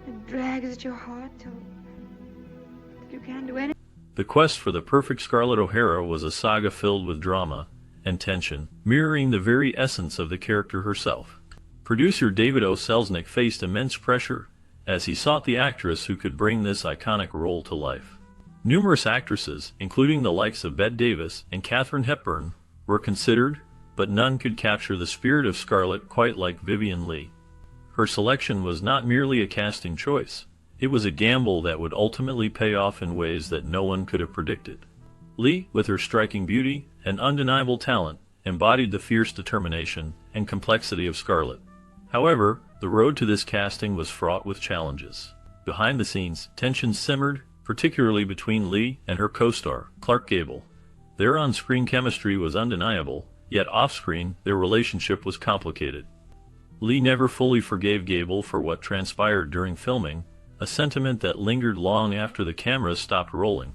It drags at your heart till you can't do anything. The quest for the perfect Scarlett O'Hara was a saga filled with drama and tension, mirroring the very essence of the character herself. Producer David O. Selznick faced immense pressure as he sought the actress who could bring this iconic role to life. Numerous actresses, including the likes of Bette Davis and Katharine Hepburn, were considered, but none could capture the spirit of Scarlett quite like Vivien Leigh. Her selection was not merely a casting choice. It was a gamble that would ultimately pay off in ways that no one could have predicted. Leigh, with her striking beauty and undeniable talent, embodied the fierce determination and complexity of Scarlett. However, the road to this casting was fraught with challenges. Behind the scenes, tensions simmered, particularly between Leigh and her co-star, Clark Gable. Their on-screen chemistry was undeniable, yet off-screen, their relationship was complicated. Leigh never fully forgave Gable for what transpired during filming, a sentiment that lingered long after the cameras stopped rolling.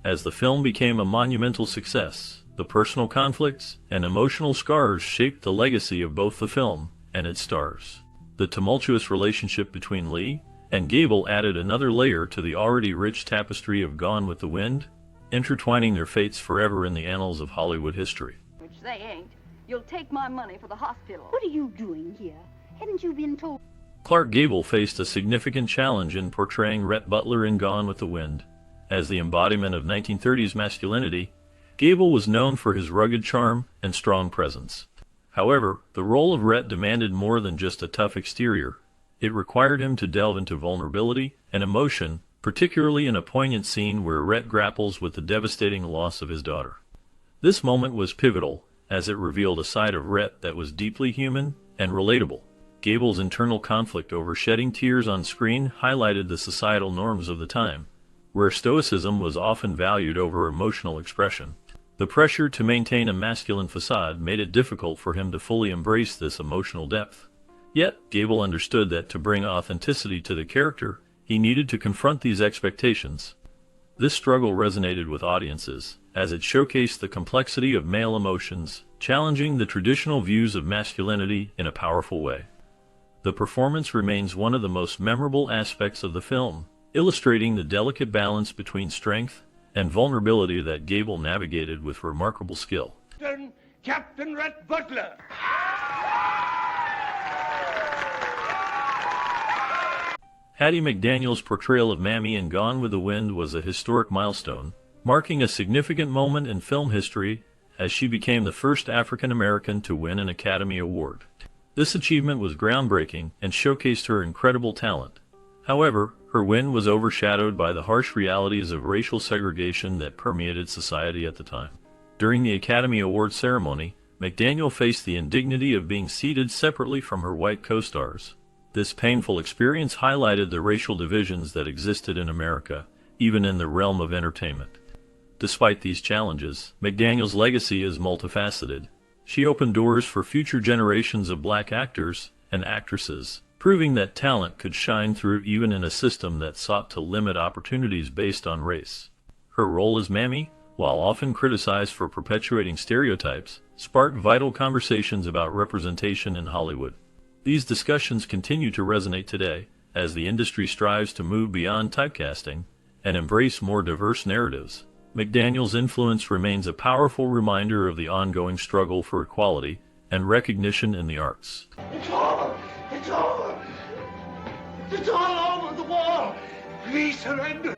As the film became a monumental success, the personal conflicts and emotional scars shaped the legacy of both the film and its stars. The tumultuous relationship between Leigh and Gable added another layer to the already rich tapestry of Gone with the Wind, intertwining their fates forever in the annals of Hollywood history. Which they ain't. You'll take my money for the hospital. What are you doing here? Haven't you been told? Clark Gable faced a significant challenge in portraying Rhett Butler in Gone with the Wind. As the embodiment of 1930s masculinity, Gable was known for his rugged charm and strong presence. However, the role of Rhett demanded more than just a tough exterior. It required him to delve into vulnerability and emotion, particularly in a poignant scene where Rhett grapples with the devastating loss of his daughter. This moment was pivotal, as it revealed a side of Rhett that was deeply human and relatable. Gable's internal conflict over shedding tears on screen highlighted the societal norms of the time, where stoicism was often valued over emotional expression. The pressure to maintain a masculine facade made it difficult for him to fully embrace this emotional depth. Yet, Gable understood that to bring authenticity to the character, he needed to confront these expectations. This struggle resonated with audiences, as it showcased the complexity of male emotions, challenging the traditional views of masculinity in a powerful way. The performance remains one of the most memorable aspects of the film, illustrating the delicate balance between strength and vulnerability that Gable navigated with remarkable skill. Captain Rhett Butler! Hattie McDaniel's portrayal of Mammy in Gone with the Wind was a historic milestone, marking a significant moment in film history as she became the first African American to win an Academy Award. This achievement was groundbreaking and showcased her incredible talent. However, her win was overshadowed by the harsh realities of racial segregation that permeated society at the time. During the Academy Award ceremony, McDaniel faced the indignity of being seated separately from her white co-stars. This painful experience highlighted the racial divisions that existed in America, even in the realm of entertainment. Despite these challenges, McDaniel's legacy is multifaceted. She opened doors for future generations of black actors and actresses, proving that talent could shine through even in a system that sought to limit opportunities based on race. Her role as Mammy, while often criticized for perpetuating stereotypes, sparked vital conversations about representation in Hollywood. These discussions continue to resonate today, as the industry strives to move beyond typecasting and embrace more diverse narratives. McDaniel's influence remains a powerful reminder of the ongoing struggle for equality and recognition in the arts. It's over! It's over! It's all over! The war! Please surrender!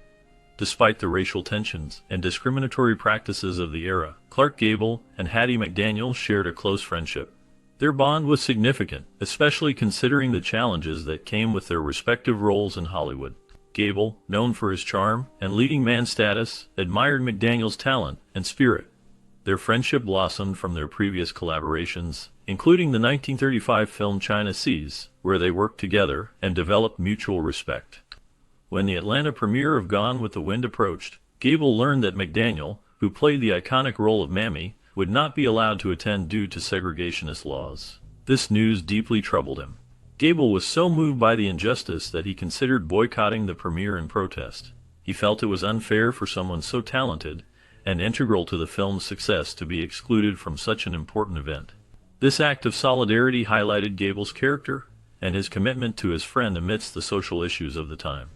Despite the racial tensions and discriminatory practices of the era, Clark Gable and Hattie McDaniel shared a close friendship. Their bond was significant, especially considering the challenges that came with their respective roles in Hollywood. Gable, known for his charm and leading man status, admired McDaniel's talent and spirit. Their friendship blossomed from their previous collaborations, including the 1935 film China Seas, where they worked together and developed mutual respect. When the Atlanta premiere of Gone with the Wind approached, Gable learned that McDaniel, who played the iconic role of Mammy, would not be allowed to attend due to segregationist laws. This news deeply troubled him. Gable was so moved by the injustice that he considered boycotting the premiere in protest. He felt it was unfair for someone so talented and integral to the film's success to be excluded from such an important event. This act of solidarity highlighted Gable's character and his commitment to his friend amidst the social issues of the time.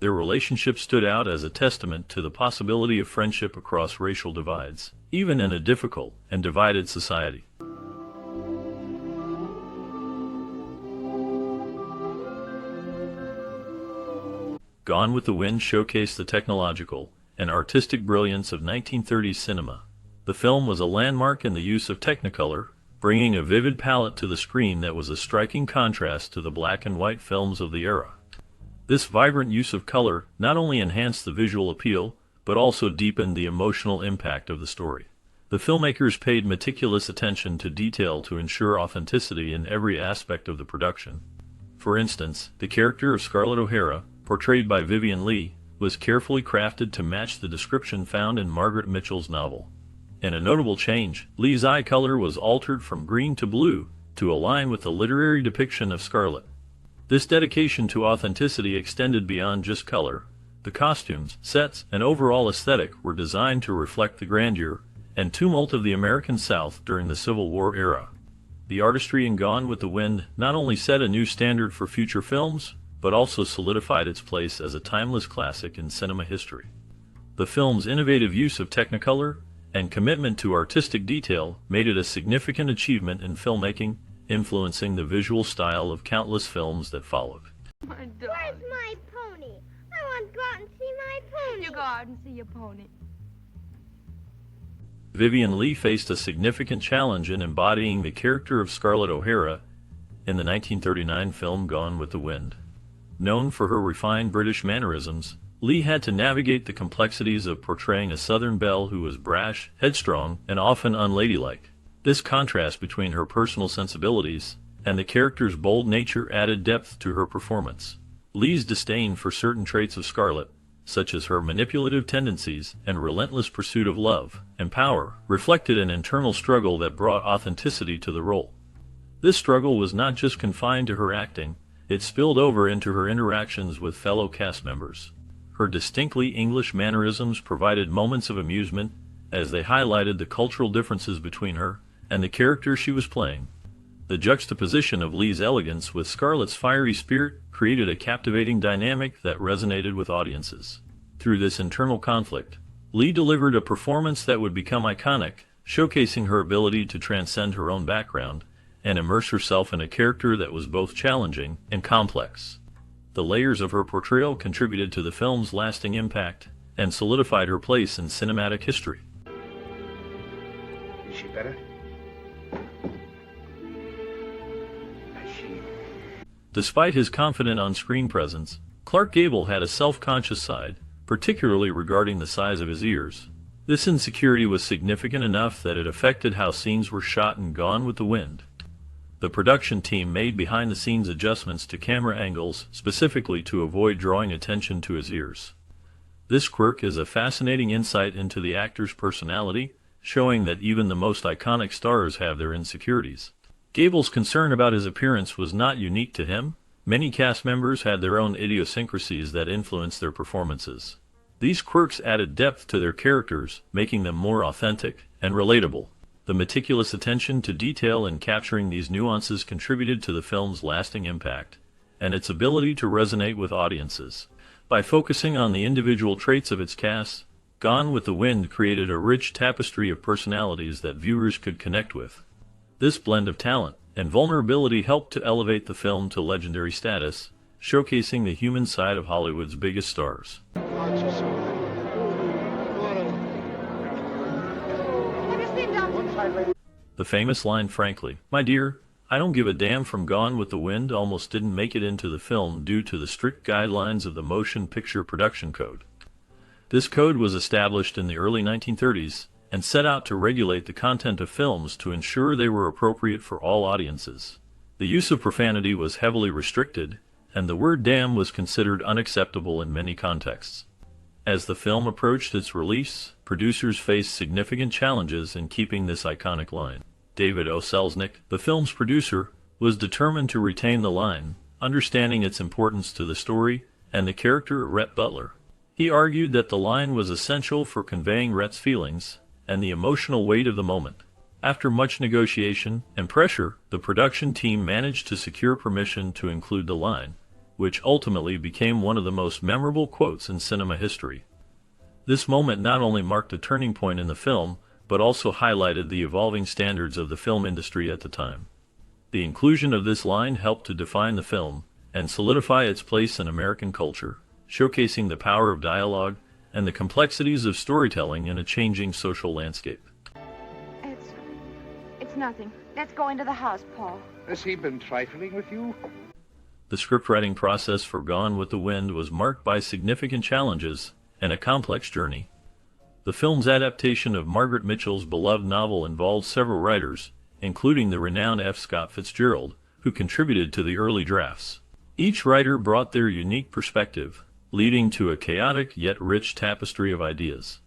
Their relationship stood out as a testament to the possibility of friendship across racial divides, even in a difficult and divided society. Gone with the Wind showcased the technological and artistic brilliance of 1930s cinema. The film was a landmark in the use of Technicolor, bringing a vivid palette to the screen that was a striking contrast to the black and white films of the era. This vibrant use of color not only enhanced the visual appeal, but also deepened the emotional impact of the story. The filmmakers paid meticulous attention to detail to ensure authenticity in every aspect of the production. For instance, the character of Scarlett O'Hara, portrayed by Vivien Leigh, was carefully crafted to match the description found in Margaret Mitchell's novel. In a notable change, Leigh's eye color was altered from green to blue to align with the literary depiction of Scarlett. This dedication to authenticity extended beyond just color. The costumes, sets, and overall aesthetic were designed to reflect the grandeur and tumult of the American South during the Civil War era. The artistry in Gone with the Wind not only set a new standard for future films, but also solidified its place as a timeless classic in cinema history. The film's innovative use of Technicolor and commitment to artistic detail made it a significant achievement in filmmaking, influencing the visual style of countless films that followed. My Where's darling. my pony? I want to go out and see my pony. You go out and see your pony. Vivien Leigh faced a significant challenge in embodying the character of Scarlett O'Hara in the 1939 film Gone with the Wind. Known for her refined British mannerisms, Leigh had to navigate the complexities of portraying a Southern belle who was brash, headstrong, and often unladylike. This contrast between her personal sensibilities and the character's bold nature added depth to her performance. Leigh's disdain for certain traits of Scarlett, such as her manipulative tendencies and relentless pursuit of love and power, reflected an internal struggle that brought authenticity to the role. This struggle was not just confined to her acting, it spilled over into her interactions with fellow cast members. Her distinctly English mannerisms provided moments of amusement as they highlighted the cultural differences between her and the character she was playing. The juxtaposition of Leigh's elegance with Scarlett's fiery spirit created a captivating dynamic that resonated with audiences. Through this internal conflict, Leigh delivered a performance that would become iconic, showcasing her ability to transcend her own background and immerse herself in a character that was both challenging and complex. The layers of her portrayal contributed to the film's lasting impact and solidified her place in cinematic history. Is she better? Has she? Despite his confident on-screen presence, Clark Gable had a self-conscious side, particularly regarding the size of his ears. This insecurity was significant enough that it affected how scenes were shot in Gone with the Wind. The production team made behind-the-scenes adjustments to camera angles specifically to avoid drawing attention to his ears. This quirk is a fascinating insight into the actor's personality, showing that even the most iconic stars have their insecurities. Gable's concern about his appearance was not unique to him. Many cast members had their own idiosyncrasies that influenced their performances. These quirks added depth to their characters, making them more authentic and relatable. The meticulous attention to detail in capturing these nuances contributed to the film's lasting impact and its ability to resonate with audiences. By focusing on the individual traits of its cast, Gone with the Wind created a rich tapestry of personalities that viewers could connect with. This blend of talent and vulnerability helped to elevate the film to legendary status, showcasing the human side of Hollywood's biggest stars. The famous line, "Frankly, my dear, I don't give a damn" from Gone with the Wind almost didn't make it into the film due to the strict guidelines of the Motion Picture Production Code. This code was established in the early 1930s and set out to regulate the content of films to ensure they were appropriate for all audiences. The use of profanity was heavily restricted, and the word damn was considered unacceptable in many contexts. As the film approached its release, producers faced significant challenges in keeping this iconic line. David O. Selznick, the film's producer, was determined to retain the line, understanding its importance to the story and the character of Rhett Butler. He argued that the line was essential for conveying Rhett's feelings and the emotional weight of the moment. After much negotiation and pressure, the production team managed to secure permission to include the line, which ultimately became one of the most memorable quotes in cinema history. This moment not only marked a turning point in the film, but also highlighted the evolving standards of the film industry at the time. The inclusion of this line helped to define the film and solidify its place in American culture, showcasing the power of dialogue and the complexities of storytelling in a changing social landscape. It's nothing. Let's go into the house, Paul. Has he been trifling with you? The scriptwriting process for Gone with the Wind was marked by significant challenges and a complex journey. The film's adaptation of Margaret Mitchell's beloved novel involved several writers, including the renowned F. Scott Fitzgerald, who contributed to the early drafts. Each writer brought their unique perspective, leading to a chaotic yet rich tapestry of ideas.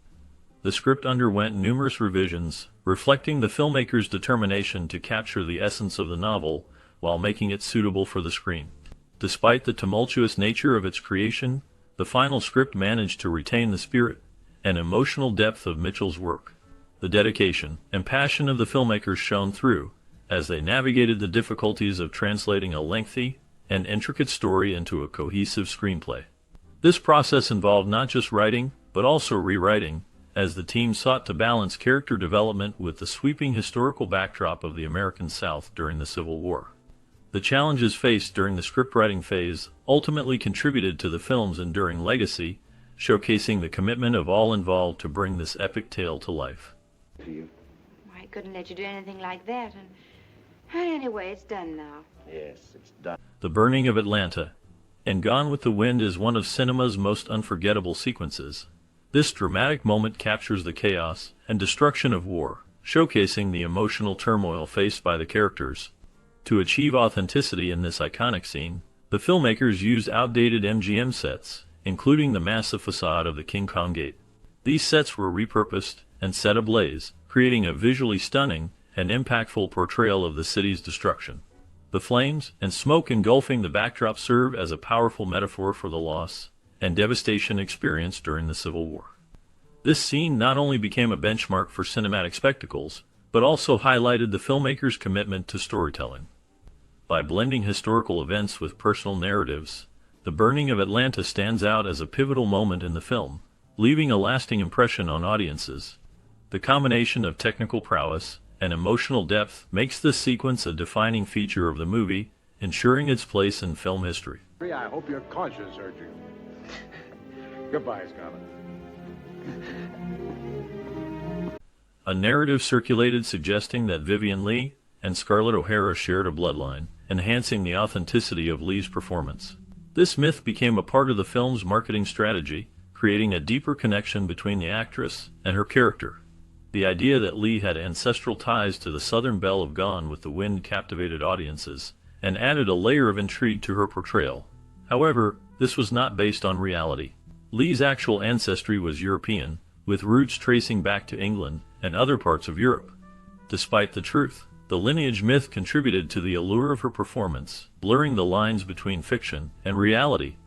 The script underwent numerous revisions, reflecting the filmmaker's determination to capture the essence of the novel while making it suitable for the screen. Despite the tumultuous nature of its creation, the final script managed to retain the spirit and emotional depth of Mitchell's work. The dedication and passion of the filmmakers shone through as they navigated the difficulties of translating a lengthy and intricate story into a cohesive screenplay. This process involved not just writing, but also rewriting, as the team sought to balance character development with the sweeping historical backdrop of the American South during the Civil War. The challenges faced during the scriptwriting phase ultimately contributed to the film's enduring legacy, showcasing the commitment of all involved to bring this epic tale to life. I couldn't let you do anything like that, and anyway, it's done now. Yes, it's done. The burning of Atlanta and Gone with the Wind is one of cinema's most unforgettable sequences. This dramatic moment captures the chaos and destruction of war, showcasing the emotional turmoil faced by the characters. To achieve authenticity in this iconic scene, the filmmakers used outdated MGM sets, including the massive facade of the King Kong Gate. These sets were repurposed and set ablaze, creating a visually stunning and impactful portrayal of the city's destruction. The flames and smoke engulfing the backdrop serve as a powerful metaphor for the loss and devastation experienced during the Civil War. This scene not only became a benchmark for cinematic spectacles, but also highlighted the filmmaker's commitment to storytelling. By blending historical events with personal narratives, the burning of Atlanta stands out as a pivotal moment in the film, leaving a lasting impression on audiences. The combination of technical prowess and emotional depth makes this sequence a defining feature of the movie, ensuring its place in film history. I hope your conscience hurt you. Goodbye, Scarlett. A narrative circulated suggesting that Vivien Leigh and Scarlett O'Hara shared a bloodline, enhancing the authenticity of Leigh's performance. This myth became a part of the film's marketing strategy, creating a deeper connection between the actress and her character. The idea that Leigh had ancestral ties to the Southern belle of Gone with the Wind captivated audiences and added a layer of intrigue to her portrayal. However, this was not based on reality. Leigh's actual ancestry was European, with roots tracing back to England and other parts of Europe. Despite the truth, the lineage myth contributed to the allure of her performance, blurring the lines between fiction and reality.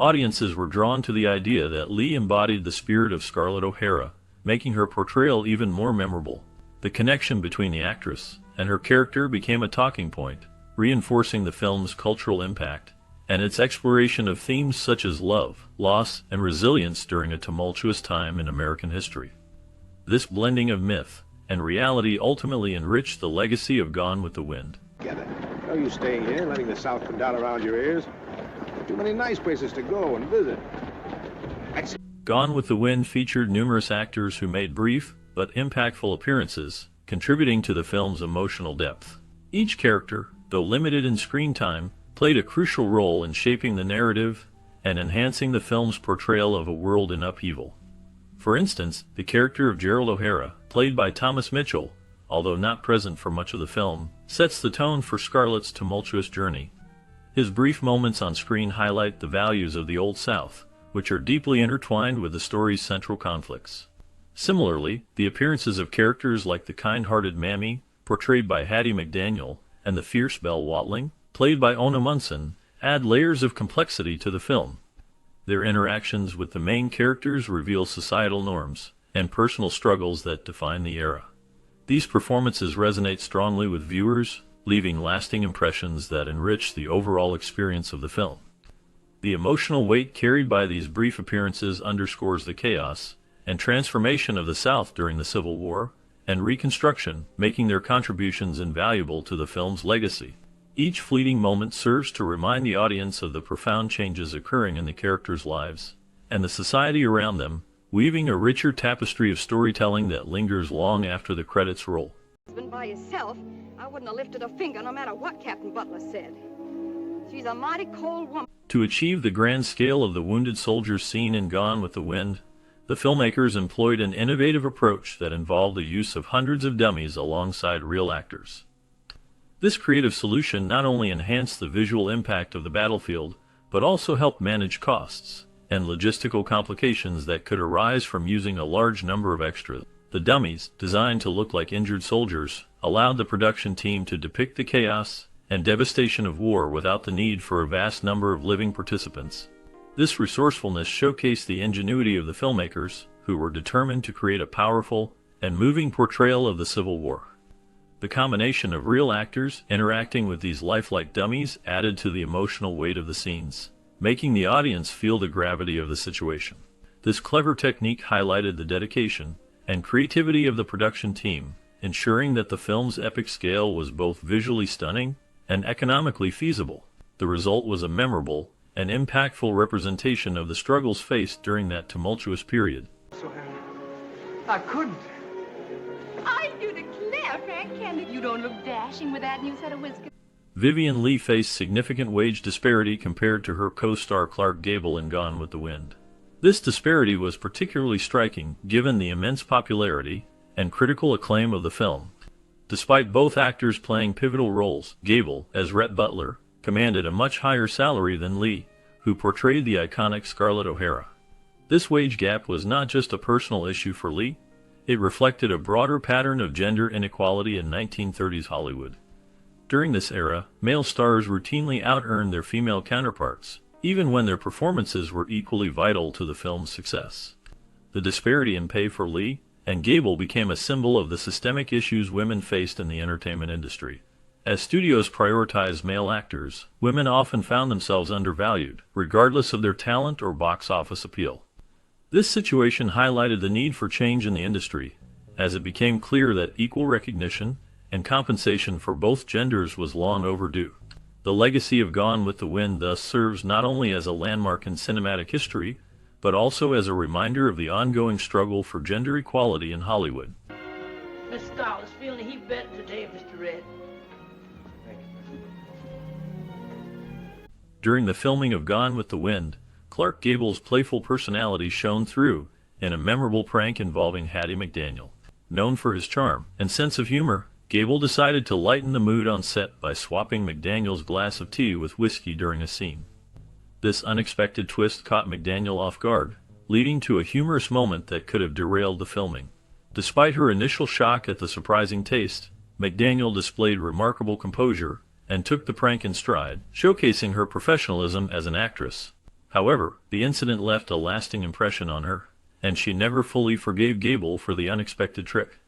Audiences were drawn to the idea that Leigh embodied the spirit of Scarlett O'Hara, making her portrayal even more memorable. The connection between the actress and her character became a talking point, reinforcing the film's cultural impact and its exploration of themes such as love, loss, and resilience during a tumultuous time in American history. This blending of myth and reality ultimately enriched the legacy of Gone with the Wind. Get it. No use staying here, letting the South come down around your ears. Too many nice places to go and visit. Gone with the Wind featured numerous actors who made brief but impactful appearances, contributing to the film's emotional depth. Each character, though limited in screen time, played a crucial role in shaping the narrative and enhancing the film's portrayal of a world in upheaval. For instance, the character of Gerald O'Hara, played by Thomas Mitchell, although not present for much of the film, sets the tone for Scarlett's tumultuous journey. His brief moments on screen highlight the values of the Old South, which are deeply intertwined with the story's central conflicts. Similarly, the appearances of characters like the kind-hearted Mammy, portrayed by Hattie McDaniel, and the fierce Belle Watling, played by Ona Munson, add layers of complexity to the film. Their interactions with the main characters reveal societal norms and personal struggles that define the era. These performances resonate strongly with viewers, leaving lasting impressions that enrich the overall experience of the film. The emotional weight carried by these brief appearances underscores the chaos and transformation of the South during the Civil War and Reconstruction, making their contributions invaluable to the film's legacy. Each fleeting moment serves to remind the audience of the profound changes occurring in the characters' lives and the society around them, weaving a richer tapestry of storytelling that lingers long after the credits roll. By yourself, I wouldn't have lifted a finger no matter what Captain Butler said. She's a mighty cold woman. To achieve the grand scale of the wounded soldiers scene in Gone with the Wind, the filmmakers employed an innovative approach that involved the use of hundreds of dummies alongside real actors. This creative solution not only enhanced the visual impact of the battlefield, but also helped manage costs and logistical complications that could arise from using a large number of extras. The dummies, designed to look like injured soldiers, allowed the production team to depict the chaos and devastation of war without the need for a vast number of living participants. This resourcefulness showcased the ingenuity of the filmmakers, who were determined to create a powerful and moving portrayal of the Civil War. The combination of real actors interacting with these lifelike dummies added to the emotional weight of the scenes, making the audience feel the gravity of the situation. This clever technique highlighted the dedication and creativity of the production team, ensuring that the film's epic scale was both visually stunning and economically feasible. The result was a memorable and impactful representation of the struggles faced during that tumultuous period. So, I couldn't. I do declare, Frank Kennedy, you don't look dashing with that new set of whiskers. Vivien Leigh faced significant wage disparity compared to her co-star Clark Gable in Gone with the Wind. This disparity was particularly striking given the immense popularity and critical acclaim of the film. Despite both actors playing pivotal roles, Gable, as Rhett Butler, commanded a much higher salary than Leigh, who portrayed the iconic Scarlett O'Hara. This wage gap was not just a personal issue for Leigh, it reflected a broader pattern of gender inequality in 1930s Hollywood. During this era, male stars routinely out-earned their female counterparts, even when their performances were equally vital to the film's success. The disparity in pay for Leigh and Gable became a symbol of the systemic issues women faced in the entertainment industry. As studios prioritized male actors, women often found themselves undervalued, regardless of their talent or box office appeal. This situation highlighted the need for change in the industry, as it became clear that equal recognition and compensation for both genders was long overdue. The legacy of Gone with the Wind thus serves not only as a landmark in cinematic history, but also as a reminder of the ongoing struggle for gender equality in Hollywood. Miss Scarlett's feeling a heap better today, Mr. Red. During the filming of Gone with the Wind, Clark Gable's playful personality shone through in a memorable prank involving Hattie McDaniel. Known for his charm and sense of humor, Gable decided to lighten the mood on set by swapping McDaniel's glass of tea with whiskey during a scene. This unexpected twist caught McDaniel off guard, leading to a humorous moment that could have derailed the filming. Despite her initial shock at the surprising taste, McDaniel displayed remarkable composure and took the prank in stride, showcasing her professionalism as an actress. However, the incident left a lasting impression on her, and she never fully forgave Gable for the unexpected trick.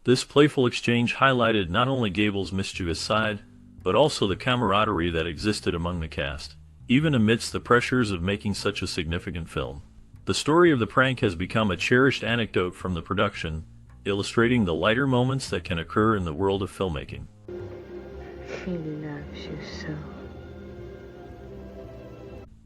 This playful exchange highlighted not only Gable's mischievous side, but also the camaraderie that existed among the cast, even amidst the pressures of making such a significant film. The story of the prank has become a cherished anecdote from the production, illustrating the lighter moments that can occur in the world of filmmaking. He loves you so.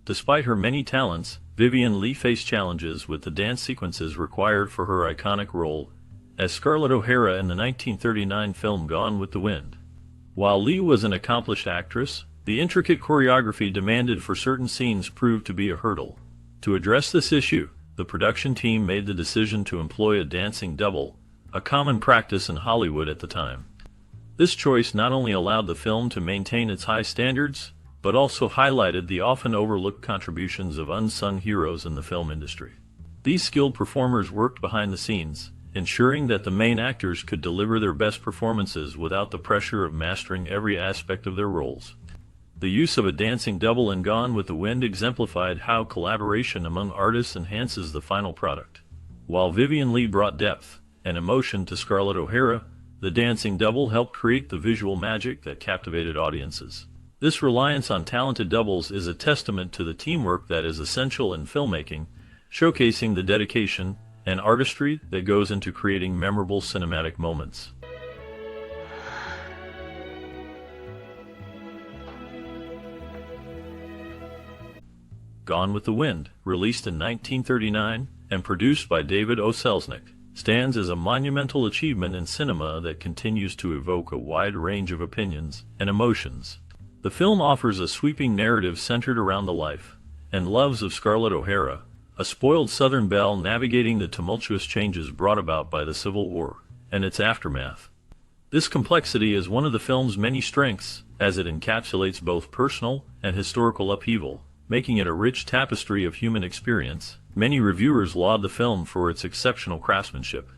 Despite her many talents, Vivien Leigh faced challenges with the dance sequences required for her iconic role as Scarlett O'Hara in the 1939 film Gone with the Wind. While Leigh was an accomplished actress, the intricate choreography demanded for certain scenes proved to be a hurdle. To address this issue, the production team made the decision to employ a dancing double, a common practice in Hollywood at the time. This choice not only allowed the film to maintain its high standards, but also highlighted the often overlooked contributions of unsung heroes in the film industry. These skilled performers worked behind the scenes, ensuring that the main actors could deliver their best performances without the pressure of mastering every aspect of their roles. The use of a dancing double in Gone with the Wind exemplified how collaboration among artists enhances the final product. While Vivien Leigh brought depth and emotion to Scarlett O'Hara, the dancing double helped create the visual magic that captivated audiences. This reliance on talented doubles is a testament to the teamwork that is essential in filmmaking, showcasing the dedication and artistry that goes into creating memorable cinematic moments. Gone with the Wind, released in 1939 and produced by David O. Selznick, stands as a monumental achievement in cinema that continues to evoke a wide range of opinions and emotions. The film offers a sweeping narrative centered around the life and loves of Scarlett O'Hara, a spoiled Southern belle navigating the tumultuous changes brought about by the Civil War and its aftermath. This complexity is one of the film's many strengths, as it encapsulates both personal and historical upheaval, making it a rich tapestry of human experience. Many reviewers laud the film for its exceptional craftsmanship.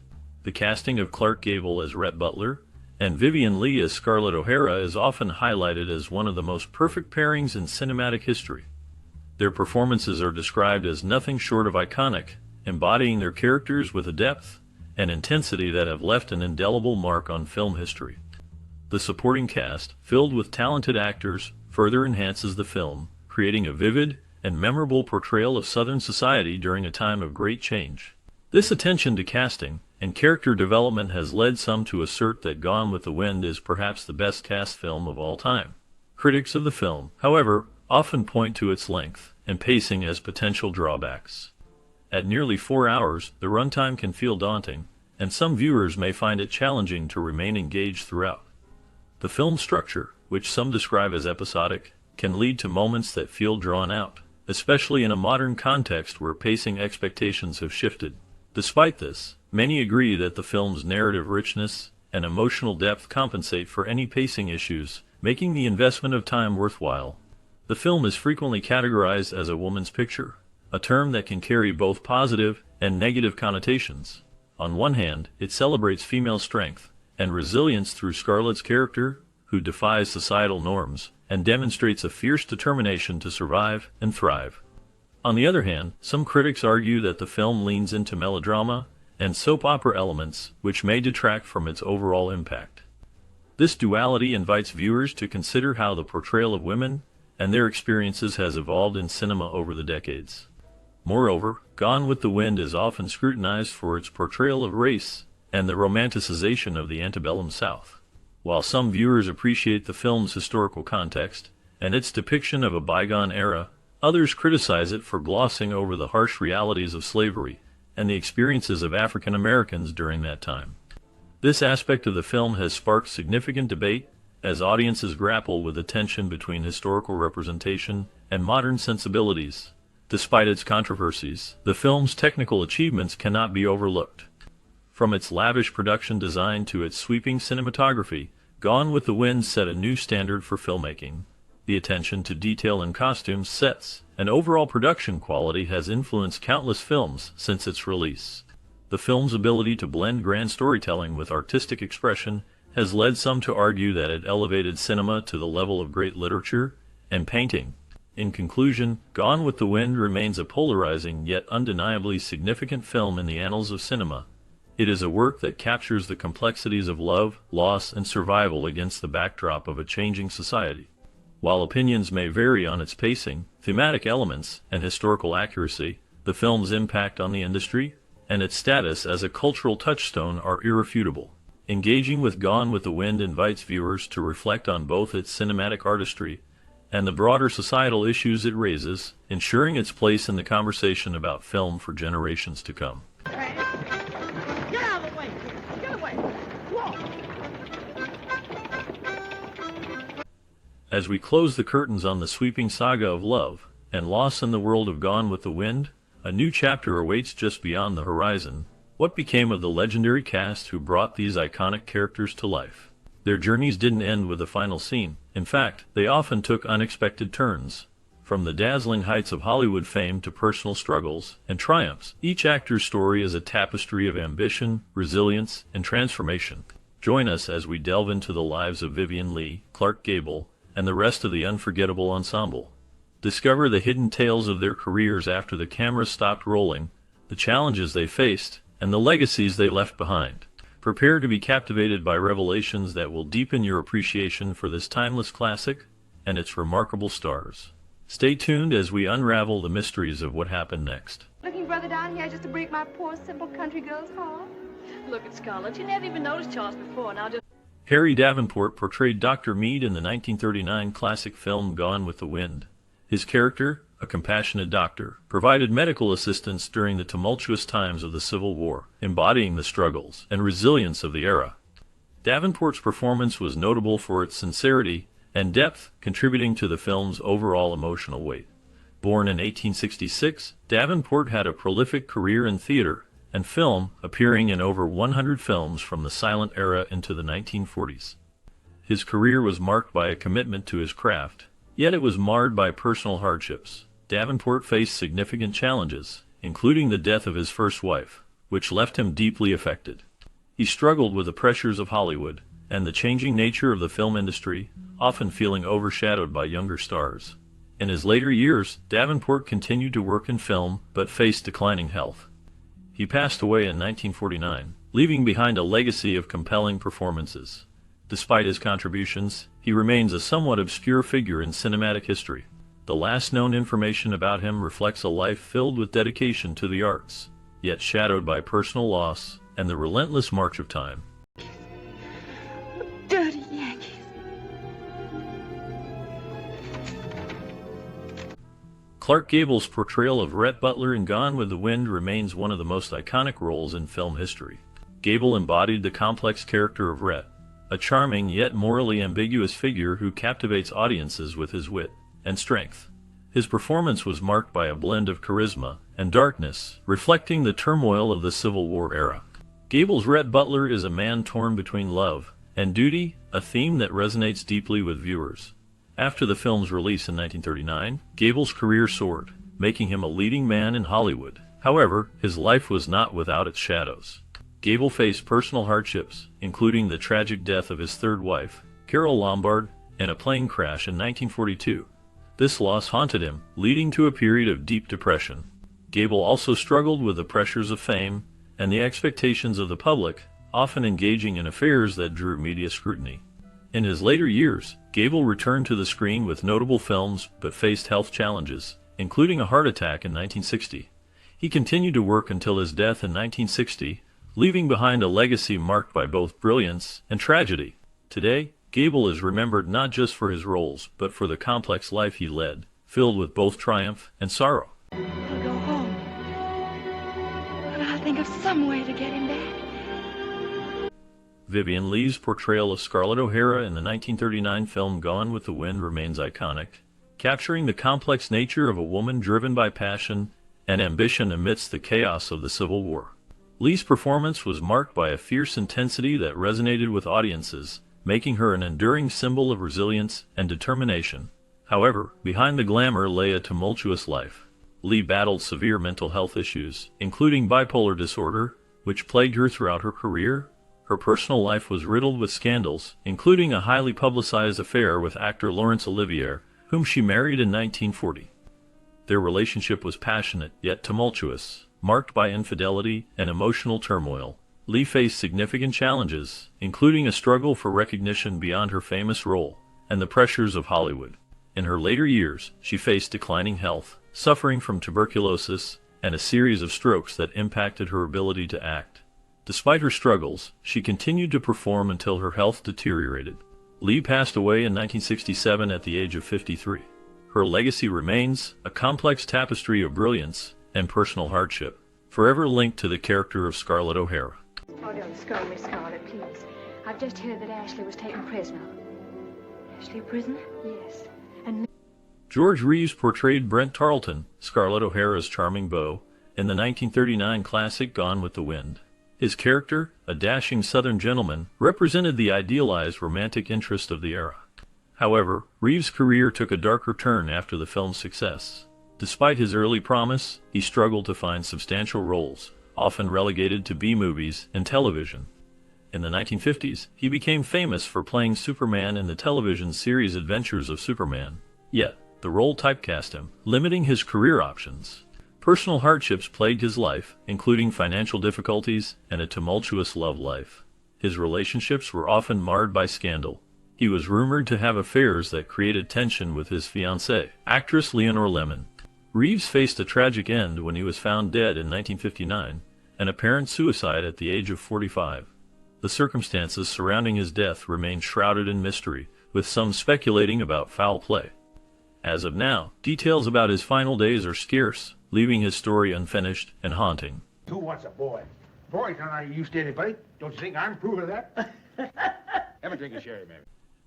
The casting of Clark Gable as Rhett Butler and Vivien Leigh as Scarlett O'Hara is often highlighted as one of the most perfect pairings in cinematic history. Their performances are described as nothing short of iconic, embodying their characters with a depth and intensity that have left an indelible mark on film history. The supporting cast, filled with talented actors, further enhances the film, creating a vivid and memorable portrayal of Southern society during a time of great change. This attention to casting and character development has led some to assert that Gone with the Wind is perhaps the best cast film of all time. Critics of the film, however, often point to its length and pacing as potential drawbacks. At nearly 4 hours, the runtime can feel daunting, and some viewers may find it challenging to remain engaged throughout. The film's structure, which some describe as episodic, can lead to moments that feel drawn out, especially in a modern context where pacing expectations have shifted. Despite this, many agree that the film's narrative richness and emotional depth compensate for any pacing issues, making the investment of time worthwhile. The film is frequently categorized as a woman's picture, a term that can carry both positive and negative connotations. On one hand, it celebrates female strength and resilience through Scarlett's character, who defies societal norms and demonstrates a fierce determination to survive and thrive. On the other hand, some critics argue that the film leans into melodrama and soap opera elements, which may detract from its overall impact. This duality invites viewers to consider how the portrayal of women and their experiences has evolved in cinema over the decades. Moreover, Gone with the Wind is often scrutinized for its portrayal of race and the romanticization of the antebellum South. While some viewers appreciate the film's historical context and its depiction of a bygone era, others criticize it for glossing over the harsh realities of slavery and the experiences of African Americans during that time. This aspect of the film has sparked significant debate as audiences grapple with the tension between historical representation and modern sensibilities. Despite its controversies, the film's technical achievements cannot be overlooked. From its lavish production design to its sweeping cinematography, Gone with the Wind set a new standard for filmmaking. The attention to detail in costumes, sets, and overall production quality has influenced countless films since its release. The film's ability to blend grand storytelling with artistic expression has led some to argue that it elevated cinema to the level of great literature and painting. In conclusion, Gone with the Wind remains a polarizing yet undeniably significant film in the annals of cinema. It is a work that captures the complexities of love, loss, and survival against the backdrop of a changing society. While opinions may vary on its pacing, thematic elements, and historical accuracy, the film's impact on the industry and its status as a cultural touchstone are irrefutable. Engaging with Gone with the Wind invites viewers to reflect on both its cinematic artistry and the broader societal issues it raises, ensuring its place in the conversation about film for generations to come. Get out of the way! Get away! Walk! As we close the curtains on the sweeping saga of love and loss in the world of Gone with the Wind, a new chapter awaits just beyond the horizon. What became of the legendary cast who brought these iconic characters to life? Their journeys didn't end with the final scene. In fact, they often took unexpected turns. From the dazzling heights of Hollywood fame to personal struggles and triumphs, each actor's story is a tapestry of ambition, resilience, and transformation. Join us as we delve into the lives of Vivien Leigh, Clark Gable, and the rest of the unforgettable ensemble. Discover the hidden tales of their careers after the cameras stopped rolling, the challenges they faced, and the legacies they left behind. Prepare to be captivated by revelations that will deepen your appreciation for this timeless classic and its remarkable stars. Stay tuned as we unravel the mysteries of what happened next. Looking brother down here just to break my poor, simple country girl's heart. Look at Scarlett. You never even noticed Charles before. Now just... Harry Davenport portrayed Dr. Meade in the 1939 classic film Gone with the Wind. His character, a compassionate doctor, provided medical assistance during the tumultuous times of the Civil War, embodying the struggles and resilience of the era. Davenport's performance was notable for its sincerity and depth, contributing to the film's overall emotional weight. Born in 1866, Davenport had a prolific career in theater and film, appearing in over 100 films from the silent era into the 1940s. His career was marked by a commitment to his craft, yet it was marred by personal hardships. Davenport faced significant challenges, including the death of his first wife, which left him deeply affected. He struggled with the pressures of Hollywood and the changing nature of the film industry, often feeling overshadowed by younger stars. In his later years, Davenport continued to work in film but faced declining health. He passed away in 1949, leaving behind a legacy of compelling performances. Despite his contributions, he remains a somewhat obscure figure in cinematic history. The last known information about him reflects a life filled with dedication to the arts, yet shadowed by personal loss and the relentless march of time. Dirty Yankees. Clark Gable's portrayal of Rhett Butler in Gone with the Wind remains one of the most iconic roles in film history. Gable embodied the complex character of Rhett, a charming yet morally ambiguous figure who captivates audiences with his wit and strength. His performance was marked by a blend of charisma and darkness, reflecting the turmoil of the Civil War era. Gable's Rhett Butler is a man torn between love and duty, a theme that resonates deeply with viewers. After the film's release in 1939, Gable's career soared, making him a leading man in Hollywood. However, his life was not without its shadows. Gable faced personal hardships, including the tragic death of his third wife, Carol Lombard, in a plane crash in 1942. This loss haunted him, leading to a period of deep depression. Gable also struggled with the pressures of fame and the expectations of the public, often engaging in affairs that drew media scrutiny. In his later years, Gable returned to the screen with notable films but faced health challenges, including a heart attack in 1960. He continued to work until his death in 1960, leaving behind a legacy marked by both brilliance and tragedy. Today, Gable is remembered not just for his roles, but for the complex life he led, filled with both triumph and sorrow. I'll go home. But I'll think of some way to get him back. Vivien Leigh's portrayal of Scarlett O'Hara in the 1939 film Gone with the Wind remains iconic, capturing the complex nature of a woman driven by passion and ambition amidst the chaos of the Civil War. Leigh's performance was marked by a fierce intensity that resonated with audiences, making her an enduring symbol of resilience and determination. However, behind the glamour lay a tumultuous life. Leigh battled severe mental health issues, including bipolar disorder, which plagued her throughout her career. Her personal life was riddled with scandals, including a highly publicized affair with actor Laurence Olivier, whom she married in 1940. Their relationship was passionate yet tumultuous, marked by infidelity and emotional turmoil. Leigh faced significant challenges, including a struggle for recognition beyond her famous role and the pressures of Hollywood. In her later years, she faced declining health, suffering from tuberculosis and a series of strokes that impacted her ability to act. Despite her struggles, she continued to perform until her health deteriorated. Leigh passed away in 1967 at the age of 53. Her legacy remains a complex tapestry of brilliance and personal hardship, forever linked to the character of Scarlett O'Hara. Oh, don't scold me, Scarlett, please. I've just heard that Ashley was taken prisoner. Ashley a prisoner? Yes. And George Reeves portrayed Brent Tarleton, Scarlett O'Hara's charming beau, in the 1939 classic Gone with the Wind. His character, a dashing Southern gentleman, represented the idealized romantic interest of the era. However, Reeves' career took a darker turn after the film's success. Despite his early promise, he struggled to find substantial roles, often relegated to B-movies and television. In the 1950s, he became famous for playing Superman in the television series Adventures of Superman. Yet, the role typecast him, limiting his career options. Personal hardships plagued his life, including financial difficulties and a tumultuous love life. His relationships were often marred by scandal. He was rumored to have affairs that created tension with his fiancée, actress Leonore Lemmon. Reeves faced a tragic end when he was found dead in 1959, an apparent suicide at the age of 45. The circumstances surrounding his death remain shrouded in mystery, with some speculating about foul play. As of now, details about his final days are scarce, leaving his story unfinished and haunting. Who wants a boy? Boys aren't used to anybody. Don't you think I'm proof of that? Have a drink of sherry, man.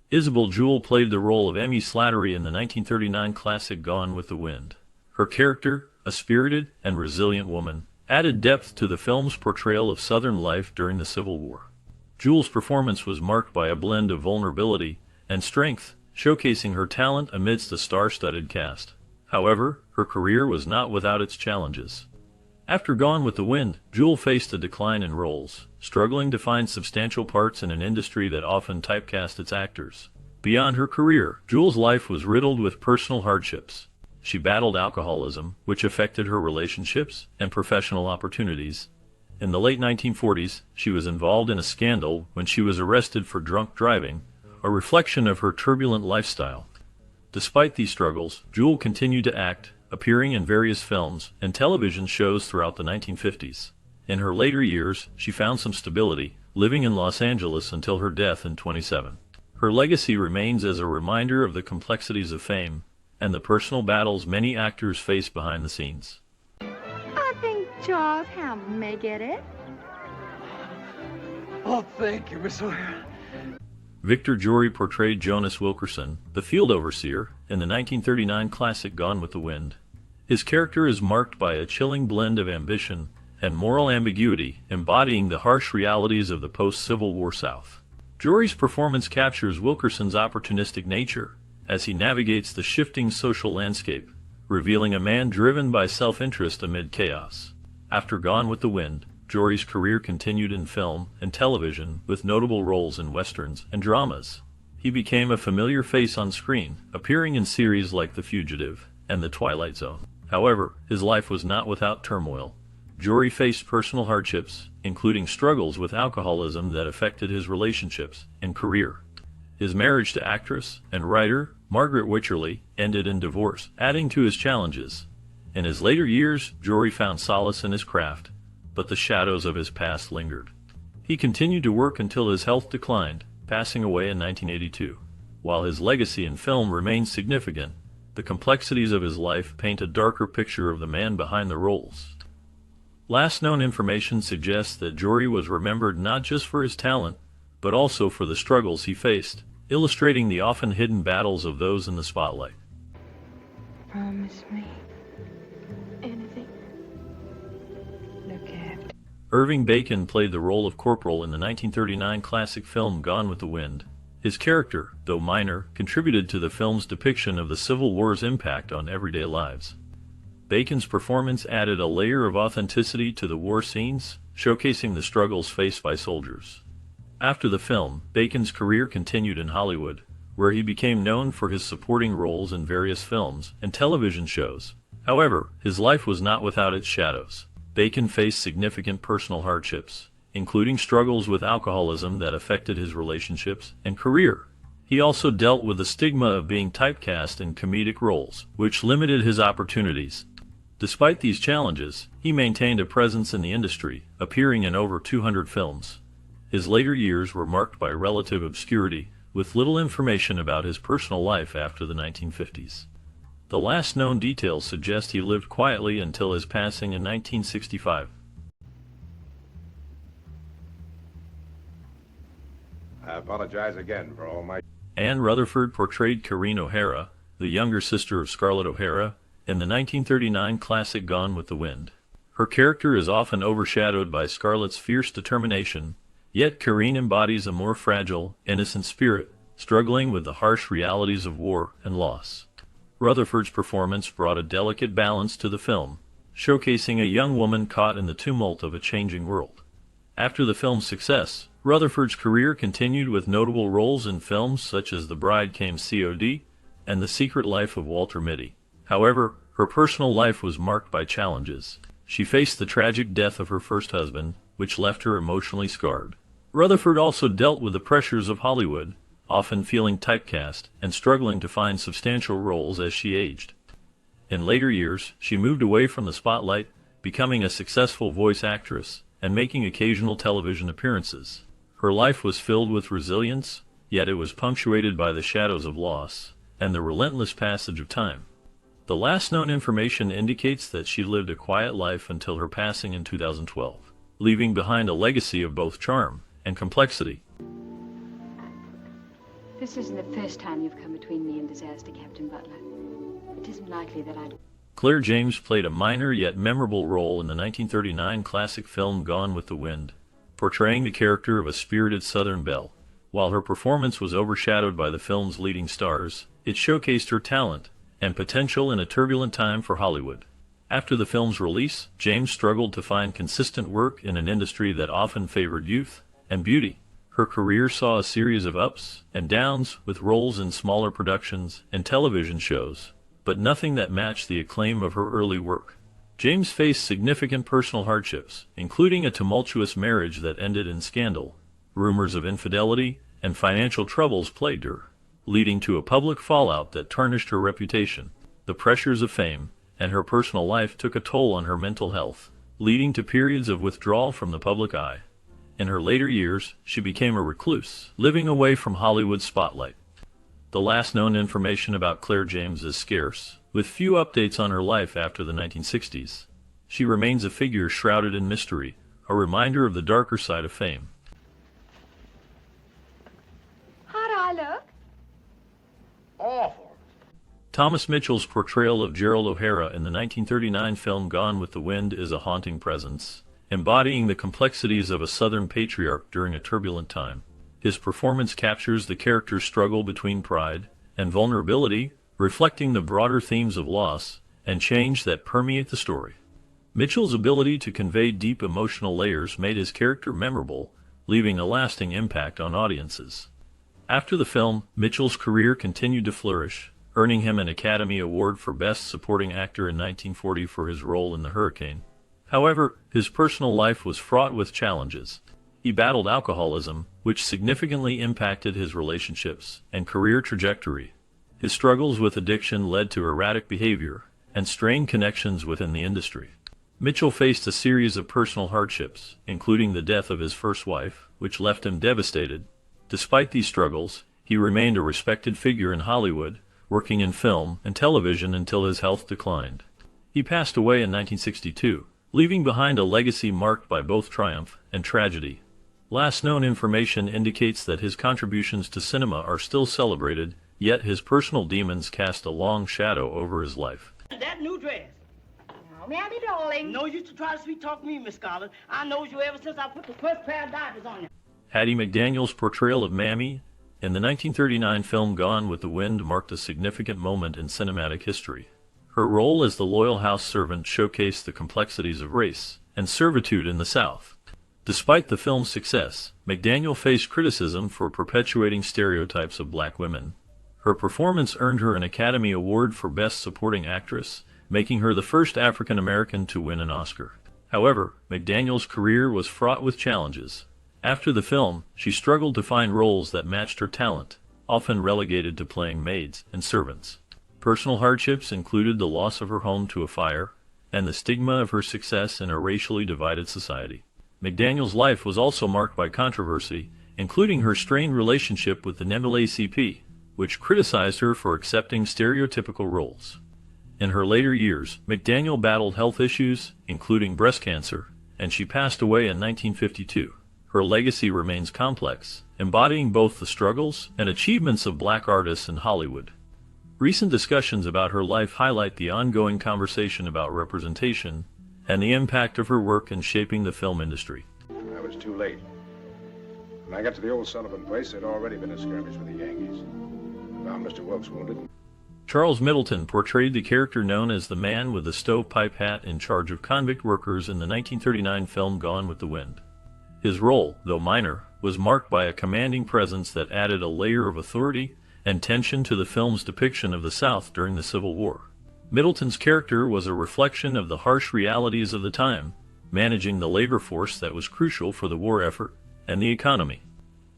Isabel Jewell played the role of Emmy Slattery in the 1939 classic Gone with the Wind. Her character, a spirited and resilient woman, added depth to the film's portrayal of Southern life during the Civil War. Jewell's performance was marked by a blend of vulnerability and strength, showcasing her talent amidst a star-studded cast. However, her career was not without its challenges. After Gone with the Wind, Jewell faced a decline in roles, struggling to find substantial parts in an industry that often typecast its actors. Beyond her career, Jewell's life was riddled with personal hardships. She battled alcoholism, which affected her relationships and professional opportunities. In the late 1940s, she was involved in a scandal when she was arrested for drunk driving, a reflection of her turbulent lifestyle. Despite these struggles, Jewell continued to act, appearing in various films and television shows throughout the 1950s. In her later years, she found some stability, living in Los Angeles until her death in 2007. Her legacy remains as a reminder of the complexities of fame and the personal battles many actors face behind the scenes. I think Charles Hammond may get it. Oh, thank you, Miss O'Hara. Victor Jory portrayed Jonas Wilkerson, the field overseer, in the 1939 classic Gone with the Wind. His character is marked by a chilling blend of ambition and moral ambiguity, embodying the harsh realities of the post-Civil War South. Jory's performance captures Wilkerson's opportunistic nature as he navigates the shifting social landscape, revealing a man driven by self-interest amid chaos. After Gone with the Wind, Jory's career continued in film and television with notable roles in westerns and dramas. He became a familiar face on screen, appearing in series like The Fugitive and The Twilight Zone. However, his life was not without turmoil. Jory faced personal hardships, including struggles with alcoholism that affected his relationships and career. His marriage to actress and writer Margaret Wycherley ended in divorce, adding to his challenges. In his later years, Jory found solace in his craft, but the shadows of his past lingered. He continued to work until his health declined, passing away in 1982. While his legacy in film remains significant, the complexities of his life paint a darker picture of the man behind the roles. Last known information suggests that Jory was remembered not just for his talent, but also for the struggles he faced, illustrating the often hidden battles of those in the spotlight. Promise me. Anything? Look after. Irving Bacon played the role of Corporal in the 1939 classic film Gone with the Wind. His character, though minor, contributed to the film's depiction of the Civil War's impact on everyday lives. Bacon's performance added a layer of authenticity to the war scenes, showcasing the struggles faced by soldiers. After the film, Bacon's career continued in Hollywood, where he became known for his supporting roles in various films and television shows. However, his life was not without its shadows. Bacon faced significant personal hardships, including struggles with alcoholism that affected his relationships and career. He also dealt with the stigma of being typecast in comedic roles, which limited his opportunities. Despite these challenges, he maintained a presence in the industry, appearing in over 200 films. His later years were marked by relative obscurity, with little information about his personal life after the 1950s. The last known details suggest he lived quietly until his passing in 1965. I apologize again for all my... Anne Rutherford portrayed Corinne O'Hara, the younger sister of Scarlett O'Hara, in the 1939 classic Gone with the Wind. Her character is often overshadowed by Scarlett's fierce determination, yet Corinne embodies a more fragile, innocent spirit, struggling with the harsh realities of war and loss. Rutherford's performance brought a delicate balance to the film, showcasing a young woman caught in the tumult of a changing world. After the film's success, Rutherford's career continued with notable roles in films such as The Bride Came COD and The Secret Life of Walter Mitty. However, her personal life was marked by challenges. She faced the tragic death of her first husband, which left her emotionally scarred. Rutherford also dealt with the pressures of Hollywood, often feeling typecast and struggling to find substantial roles as she aged. In later years, she moved away from the spotlight, becoming a successful voice actress and making occasional television appearances. Her life was filled with resilience, yet it was punctuated by the shadows of loss and the relentless passage of time. The last known information indicates that she lived a quiet life until her passing in 2012, leaving behind a legacy of both charm and complexity. This isn't the first time you've come between me and disaster, Captain Butler. It isn't likely that I'd... Claire James played a minor yet memorable role in the 1939 classic film Gone with the Wind, portraying the character of a spirited Southern belle. While her performance was overshadowed by the film's leading stars, it showcased her talent and potential in a turbulent time for Hollywood. After the film's release, James struggled to find consistent work in an industry that often favored youth and beauty. Her career saw a series of ups and downs, with roles in smaller productions and television shows, but nothing that matched the acclaim of her early work. James faced significant personal hardships, including a tumultuous marriage that ended in scandal. Rumors of infidelity and financial troubles plagued her, leading to a public fallout that tarnished her reputation. The pressures of fame and her personal life took a toll on her mental health, leading to periods of withdrawal from the public eye. In her later years, she became a recluse, living away from Hollywood's spotlight. The last known information about Claire James is scarce, with few updates on her life after the 1960s. She remains a figure shrouded in mystery, a reminder of the darker side of fame. How do I look? Awful. Thomas Mitchell's portrayal of Gerald O'Hara in the 1939 film Gone with the Wind is a haunting presence, embodying the complexities of a Southern patriarch during a turbulent time. His performance captures the character's struggle between pride and vulnerability, reflecting the broader themes of loss and change that permeate the story. Mitchell's ability to convey deep emotional layers made his character memorable, leaving a lasting impact on audiences. After the film, Mitchell's career continued to flourish, earning him an Academy Award for Best Supporting Actor in 1940 for his role in The Hurricane. However, his personal life was fraught with challenges. He battled alcoholism, which significantly impacted his relationships and career trajectory. His struggles with addiction led to erratic behavior and strained connections within the industry. Mitchell faced a series of personal hardships, including the death of his first wife, which left him devastated. Despite these struggles, he remained a respected figure in Hollywood, working in film and television until his health declined. He passed away in 1962, leaving behind a legacy marked by both triumph and tragedy. Last known information indicates that his contributions to cinema are still celebrated, yet his personal demons cast a long shadow over his life. That new dress. Now, Mammy, darling. No use to try to sweet-talk me, Miss Scarlett. I knows you ever since I put the first pair of diapers on you. Hattie McDaniel's portrayal of Mammy in the 1939 film Gone with the Wind marked a significant moment in cinematic history. Her role as the loyal house servant showcased the complexities of race and servitude in the South. Despite the film's success, McDaniel faced criticism for perpetuating stereotypes of black women. Her performance earned her an Academy Award for Best Supporting Actress, making her the first African American to win an Oscar. However, McDaniel's career was fraught with challenges. After the film, she struggled to find roles that matched her talent, often relegated to playing maids and servants. Personal hardships included the loss of her home to a fire and the stigma of her success in a racially divided society. McDaniel's life was also marked by controversy, including her strained relationship with the NAACP, which criticized her for accepting stereotypical roles. In her later years, McDaniel battled health issues, including breast cancer, and she passed away in 1952. Her legacy remains complex, embodying both the struggles and achievements of black artists in Hollywood. Recent discussions about her life highlight the ongoing conversation about representation and the impact of her work in shaping the film industry. I was too late. When I got to the old Sullivan place, there'd already been a skirmish with the Yankees. Found Mr. Wilkes wounded. Charles Middleton portrayed the character known as the man with the stovepipe hat in charge of convict workers in the 1939 film Gone with the Wind. His role, though minor, was marked by a commanding presence that added a layer of authority and tension to the film's depiction of the South during the Civil War. Middleton's character was a reflection of the harsh realities of the time, managing the labor force that was crucial for the war effort and the economy.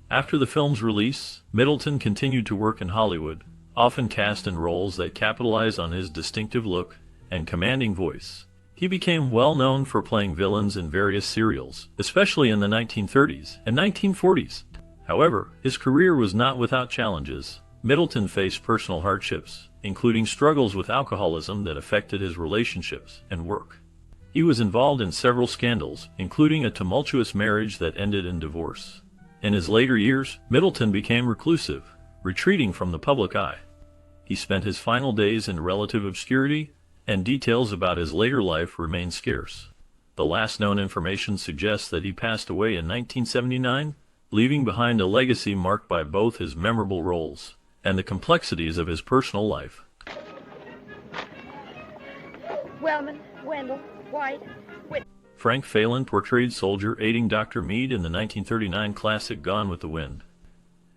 After the film's release, Middleton continued to work in Hollywood, often cast in roles that capitalize on his distinctive look and commanding voice. He became well known for playing villains in various serials, especially in the 1930s and 1940s. However, his career was not without challenges. Middleton faced personal hardships, including struggles with alcoholism that affected his relationships and work. He was involved in several scandals, including a tumultuous marriage that ended in divorce. In his later years, Middleton became reclusive, retreating from the public eye. He spent his final days in relative obscurity, and details about his later life remain scarce. The last known information suggests that he passed away in 1979, leaving behind a legacy marked by both his memorable roles and the complexities of his personal life. Wellman, Wendell, White, Frank Phelan portrayed soldier aiding Dr. Meade in the 1939 classic Gone with the Wind.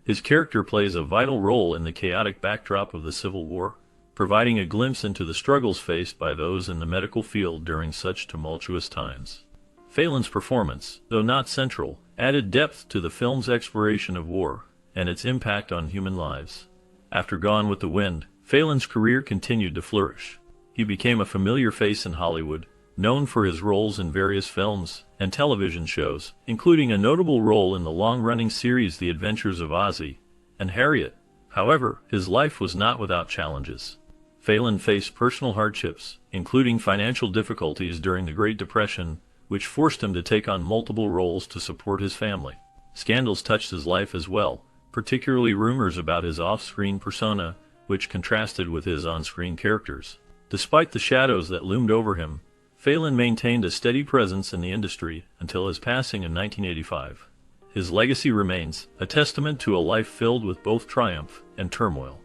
His character plays a vital role in the chaotic backdrop of the Civil War, providing a glimpse into the struggles faced by those in the medical field during such tumultuous times. Phelan's performance, though not central, added depth to the film's exploration of war and its impact on human lives. After Gone with the Wind, Phelan's career continued to flourish. He became a familiar face in Hollywood, known for his roles in various films and television shows, including a notable role in the long-running series The Adventures of Ozzie and Harriet. However, his life was not without challenges. Phelan faced personal hardships, including financial difficulties during the Great Depression, which forced him to take on multiple roles to support his family. Scandals touched his life as well, particularly rumors about his off-screen persona, which contrasted with his on-screen characters. Despite the shadows that loomed over him, Phelan maintained a steady presence in the industry until his passing in 1985. His legacy remains a testament to a life filled with both triumph and turmoil.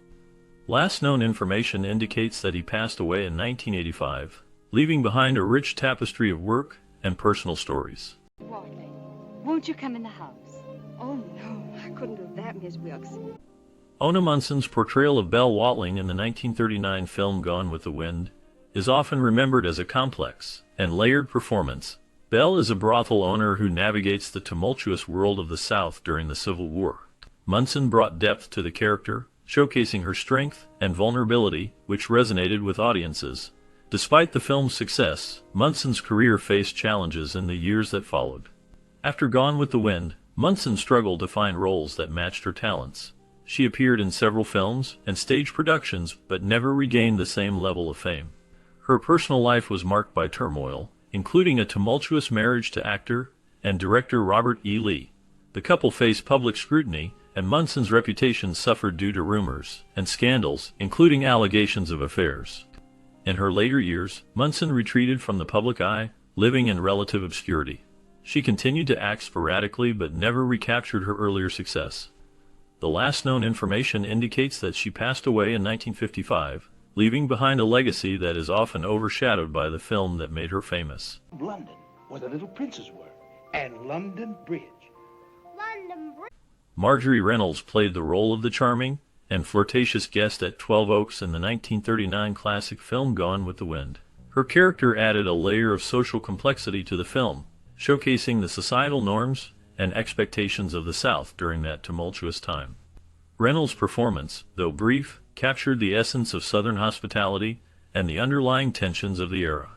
Last known information indicates that he passed away in 1985, leaving behind a rich tapestry of work and personal stories. Walter, won't you come in the house? Oh, no, I couldn't do that, Miss Wilkes. Ona Munson's portrayal of Belle Watling in the 1939 film Gone with the Wind is often remembered as a complex and layered performance. Belle is a brothel owner who navigates the tumultuous world of the South during the Civil War. Munson brought depth to the character, showcasing her strength and vulnerability, which resonated with audiences. Despite the film's success, Munson's career faced challenges in the years that followed. After Gone with the Wind, Munson struggled to find roles that matched her talents. She appeared in several films and stage productions, but never regained the same level of fame. Her personal life was marked by turmoil, including a tumultuous marriage to actor and director Robert E. Lee. The couple faced public scrutiny, and Munson's reputation suffered due to rumors and scandals, including allegations of affairs. In her later years, Munson retreated from the public eye, living in relative obscurity. She continued to act sporadically but never recaptured her earlier success. The last known information indicates that she passed away in 1955, leaving behind a legacy that is often overshadowed by the film that made her famous. London, where the little princes were, and London Bridge. London Bridge. Marjorie Reynolds played the role of the charming and flirtatious guest at 12 Oaks in the 1939 classic film Gone with the Wind. Her character added a layer of social complexity to the film, showcasing the societal norms and expectations of the South during that tumultuous time. Reynolds' performance, though brief, captured the essence of Southern hospitality and the underlying tensions of the era.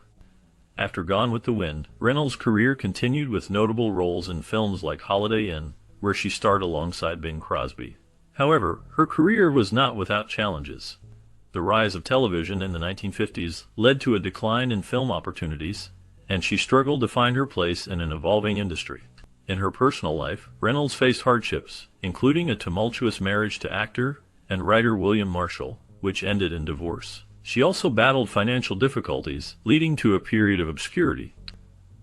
After Gone with the Wind, Reynolds' career continued with notable roles in films like Holiday Inn, where she starred alongside Bing Crosby. However, her career was not without challenges. The rise of television in the 1950s led to a decline in film opportunities, and she struggled to find her place in an evolving industry. In her personal life, Reynolds faced hardships, including a tumultuous marriage to actor and writer William Marshall, which ended in divorce. She also battled financial difficulties, leading to a period of obscurity.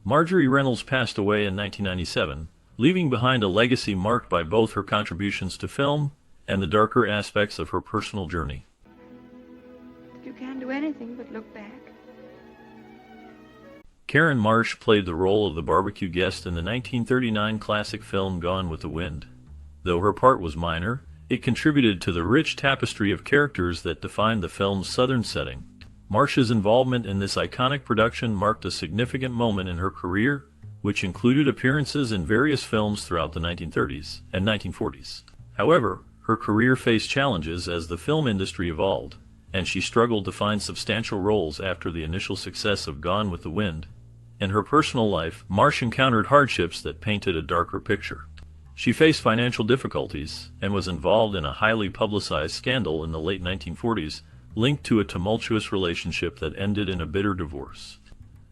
Marjorie Reynolds passed away in 1997, leaving behind a legacy marked by both her contributions to film and the darker aspects of her personal journey. You can't do anything but look back. Karen Marsh played the role of the barbecue guest in the 1939 classic film Gone with the Wind. Though her part was minor, it contributed to the rich tapestry of characters that defined the film's Southern setting. Marsh's involvement in this iconic production marked a significant moment in her career, which included appearances in various films throughout the 1930s and 1940s. However, her career faced challenges as the film industry evolved, and she struggled to find substantial roles after the initial success of Gone with the Wind. In her personal life, Marsh encountered hardships that painted a darker picture. She faced financial difficulties and was involved in a highly publicized scandal in the late 1940s linked to a tumultuous relationship that ended in a bitter divorce.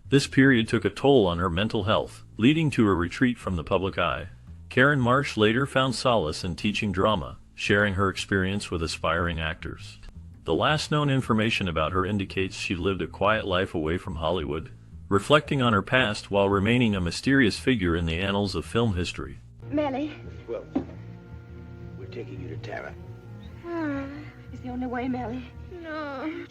This period took a toll on her mental health, leading to a retreat from the public eye. Karen Marsh later found solace in teaching drama, sharing her experience with aspiring actors. The last known information about her indicates she lived a quiet life away from Hollywood, reflecting on her past while remaining a mysterious figure in the annals of film history. Melly. Well, we're taking you to Tara. It's the only way, Melly. No.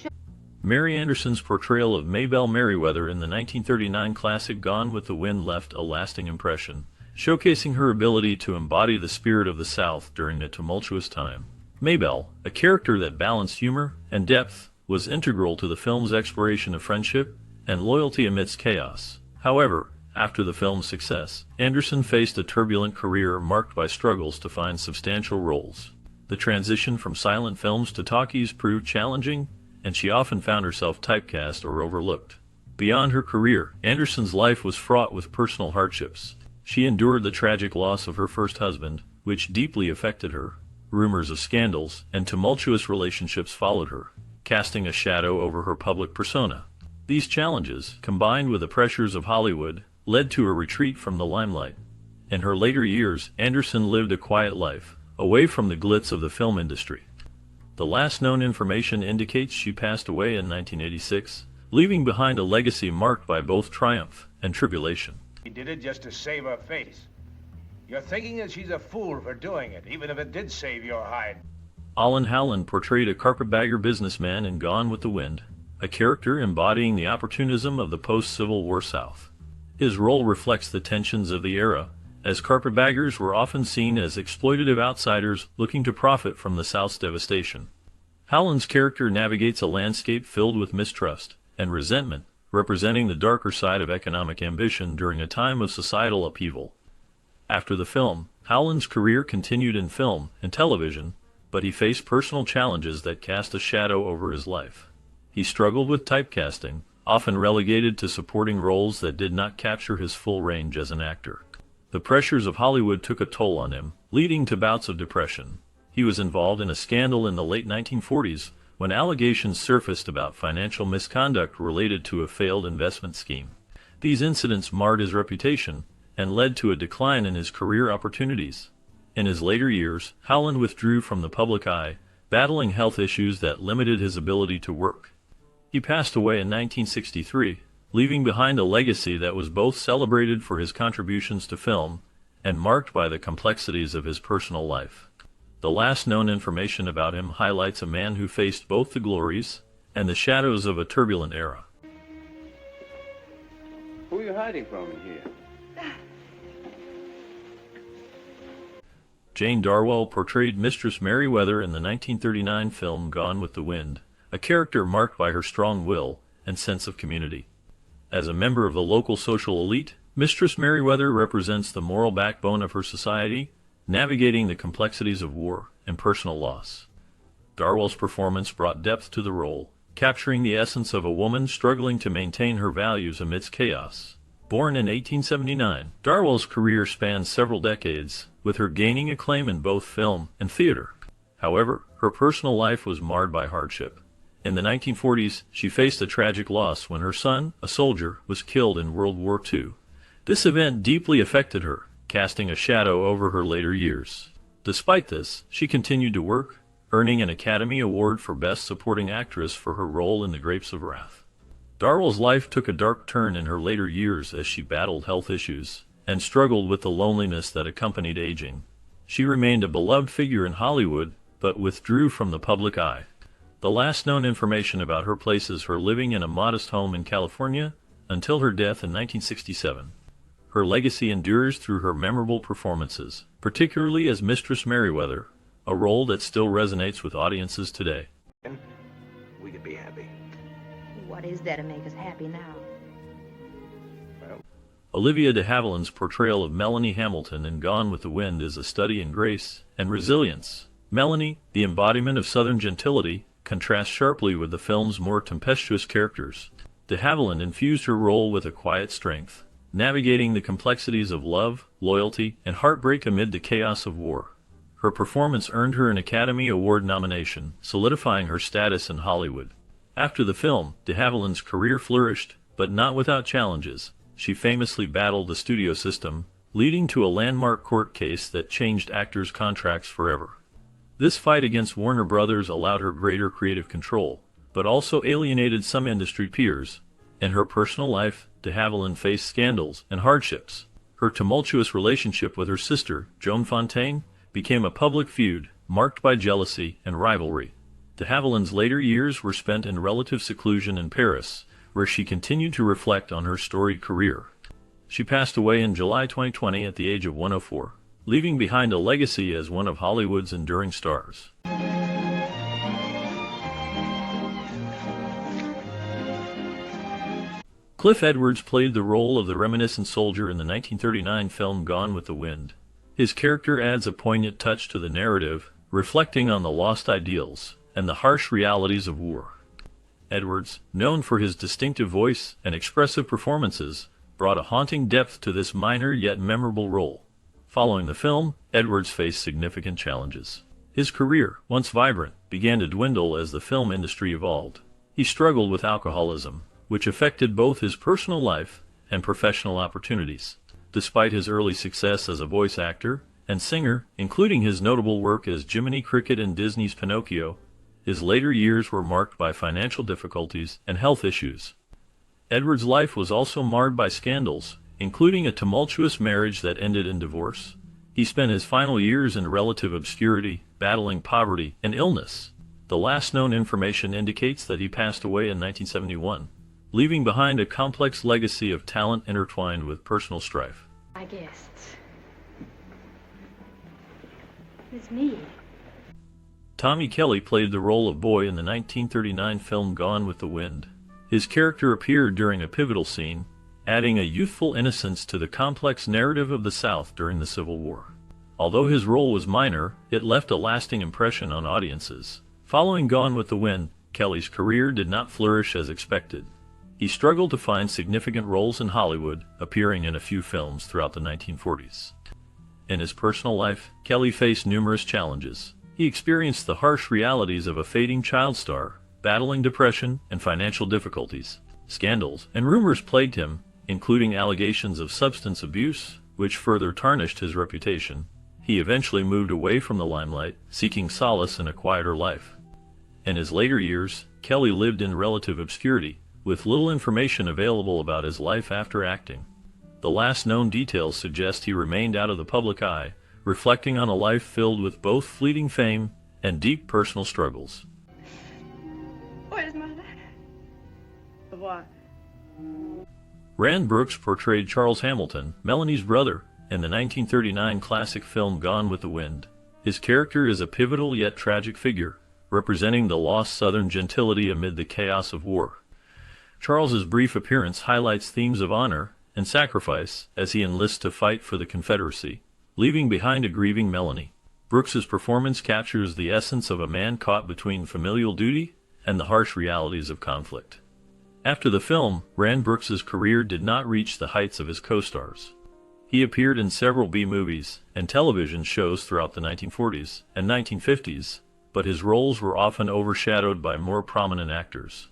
Mary Anderson's portrayal of Maybelle Merriweather in the 1939 classic Gone with the Wind left a lasting impression, showcasing her ability to embody the spirit of the South during a tumultuous time. Maybelle, a character that balanced humor and depth, was integral to the film's exploration of friendship and loyalty amidst chaos. However, after the film's success, Anderson faced a turbulent career marked by struggles to find substantial roles. The transition from silent films to talkies proved challenging, and she often found herself typecast or overlooked. Beyond her career, Anderson's life was fraught with personal hardships. She endured the tragic loss of her first husband, which deeply affected her. Rumors of scandals and tumultuous relationships followed her, casting a shadow over her public persona. These challenges, combined with the pressures of Hollywood, led to a retreat from the limelight. In her later years, Anderson lived a quiet life, away from the glitz of the film industry. The last known information indicates she passed away in 1986, leaving behind a legacy marked by both triumph and tribulation. He did it just to save her face. You're thinking that she's a fool for doing it, even if it did save your hide. Alan Howland portrayed a carpetbagger businessman in Gone with the Wind, a character embodying the opportunism of the post-Civil War South. His role reflects the tensions of the era, as carpetbaggers were often seen as exploitative outsiders looking to profit from the South's devastation. Howland's character navigates a landscape filled with mistrust and resentment, representing the darker side of economic ambition during a time of societal upheaval. After the film, Howland's career continued in film and television, but he faced personal challenges that cast a shadow over his life. He struggled with typecasting, often relegated to supporting roles that did not capture his full range as an actor. The pressures of Hollywood took a toll on him, leading to bouts of depression. He was involved in a scandal in the late 1940s when allegations surfaced about financial misconduct related to a failed investment scheme. These incidents marred his reputation and led to a decline in his career opportunities. In his later years, Howland withdrew from the public eye, battling health issues that limited his ability to work. He passed away in 1963, leaving behind a legacy that was both celebrated for his contributions to film and marked by the complexities of his personal life. The last known information about him highlights a man who faced both the glories and the shadows of a turbulent era. Who are you hiding from in here? Jane Darwell portrayed Mistress Merriweather in the 1939 film Gone with the Wind, a character marked by her strong will and sense of community. As a member of the local social elite, Mistress Merriweather represents the moral backbone of her society, navigating the complexities of war and personal loss. Darwell's performance brought depth to the role, capturing the essence of a woman struggling to maintain her values amidst chaos. Born in 1879, Darwell's career spanned several decades, with her gaining acclaim in both film and theater. However, her personal life was marred by hardship. In the 1940s, she faced a tragic loss when her son, a soldier, was killed in World War II. This event deeply affected her, casting a shadow over her later years. Despite this, she continued to work, earning an Academy Award for Best Supporting Actress for her role in The Grapes of Wrath. Darwell's life took a dark turn in her later years as she battled health issues and struggled with the loneliness that accompanied aging. She remained a beloved figure in Hollywood, but withdrew from the public eye. The last known information about her places her living in a modest home in California until her death in 1967. Her legacy endures through her memorable performances, particularly as Mistress Merriweather, a role that still resonates with audiences today. We could be happy. What is there to make us happy now? Olivia de Havilland's portrayal of Melanie Hamilton in Gone with the Wind is a study in grace and resilience. Melanie, the embodiment of Southern gentility, contrasts sharply with the film's more tempestuous characters. De Havilland infused her role with a quiet strength, navigating the complexities of love, loyalty, and heartbreak amid the chaos of war. Her performance earned her an Academy Award nomination, solidifying her status in Hollywood. After the film, de Havilland's career flourished, but not without challenges. She famously battled the studio system, leading to a landmark court case that changed actors' contracts forever. This fight against Warner Brothers allowed her greater creative control, but also alienated some industry peers. In her personal life, de Havilland faced scandals and hardships. Her tumultuous relationship with her sister, Joan Fontaine, became a public feud, marked by jealousy and rivalry. De Havilland's later years were spent in relative seclusion in Paris, where she continued to reflect on her storied career. She passed away in July 2020 at the age of 104, leaving behind a legacy as one of Hollywood's enduring stars. Cliff Edwards played the role of the reminiscent soldier in the 1939 film Gone with the Wind. His character adds a poignant touch to the narrative, reflecting on the lost ideals and the harsh realities of war. Edwards, known for his distinctive voice and expressive performances, brought a haunting depth to this minor yet memorable role. Following the film, Edwards faced significant challenges. His career, once vibrant, began to dwindle as the film industry evolved. He struggled with alcoholism, which affected both his personal life and professional opportunities. Despite his early success as a voice actor and singer, including his notable work as Jiminy Cricket in Disney's Pinocchio, his later years were marked by financial difficulties and health issues. Edwards' life was also marred by scandals, including a tumultuous marriage that ended in divorce. He spent his final years in relative obscurity, battling poverty and illness. The last known information indicates that he passed away in 1971, leaving behind a complex legacy of talent intertwined with personal strife. My guests. It's me. Tommy Kelly played the role of Boy in the 1939 film Gone with the Wind. His character appeared during a pivotal scene, adding a youthful innocence to the complex narrative of the South during the Civil War. Although his role was minor, it left a lasting impression on audiences. Following Gone with the Wind, Kelly's career did not flourish as expected. He struggled to find significant roles in Hollywood, appearing in a few films throughout the 1940s. In his personal life, Kelly faced numerous challenges. He experienced the harsh realities of a fading child star, battling depression and financial difficulties. Scandals and rumors plagued him, including allegations of substance abuse, which further tarnished his reputation. He eventually moved away from the limelight, seeking solace in a quieter life. In his later years, Kelly lived in relative obscurity, with little information available about his life after acting. The last known details suggest he remained out of the public eye, reflecting on a life filled with both fleeting fame and deep personal struggles. Where's Mother? What? Rand Brooks portrayed Charles Hamilton, Melanie's brother, in the 1939 classic film Gone with the Wind. His character is a pivotal yet tragic figure, representing the lost Southern gentility amid the chaos of war. Charles's brief appearance highlights themes of honor and sacrifice as he enlists to fight for the Confederacy, leaving behind a grieving Melanie. Brooks's performance captures the essence of a man caught between familial duty and the harsh realities of conflict. After the film, Rand Brooks's career did not reach the heights of his co-stars. He appeared in several B-movies and television shows throughout the 1940s and 1950s, but his roles were often overshadowed by more prominent actors.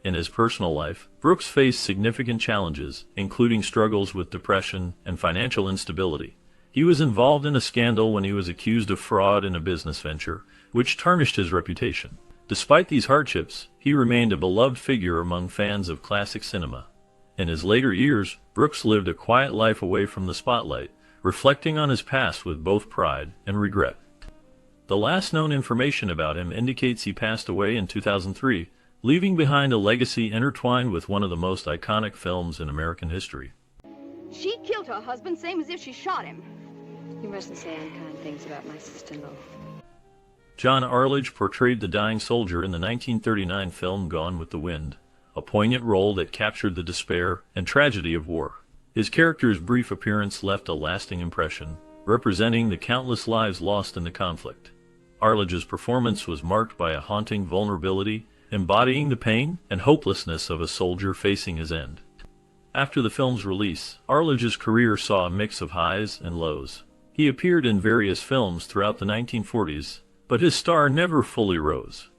In his personal life, Brooks faced significant challenges, including struggles with depression and financial instability. He was involved in a scandal when he was accused of fraud in a business venture, which tarnished his reputation. Despite these hardships, he remained a beloved figure among fans of classic cinema. In his later years, Brooks lived a quiet life away from the spotlight, reflecting on his past with both pride and regret. The last known information about him indicates he passed away in 2003, leaving behind a legacy intertwined with one of the most iconic films in American history. She killed her husband, same as if she shot him. You mustn't say unkind things about my sister-in-law. John Arledge portrayed the dying soldier in the 1939 film Gone with the Wind, a poignant role that captured the despair and tragedy of war. His character's brief appearance left a lasting impression, representing the countless lives lost in the conflict. Arledge's performance was marked by a haunting vulnerability, embodying the pain and hopelessness of a soldier facing his end. After the film's release, Arledge's career saw a mix of highs and lows. He appeared in various films throughout the 1940s, but his star never fully rose.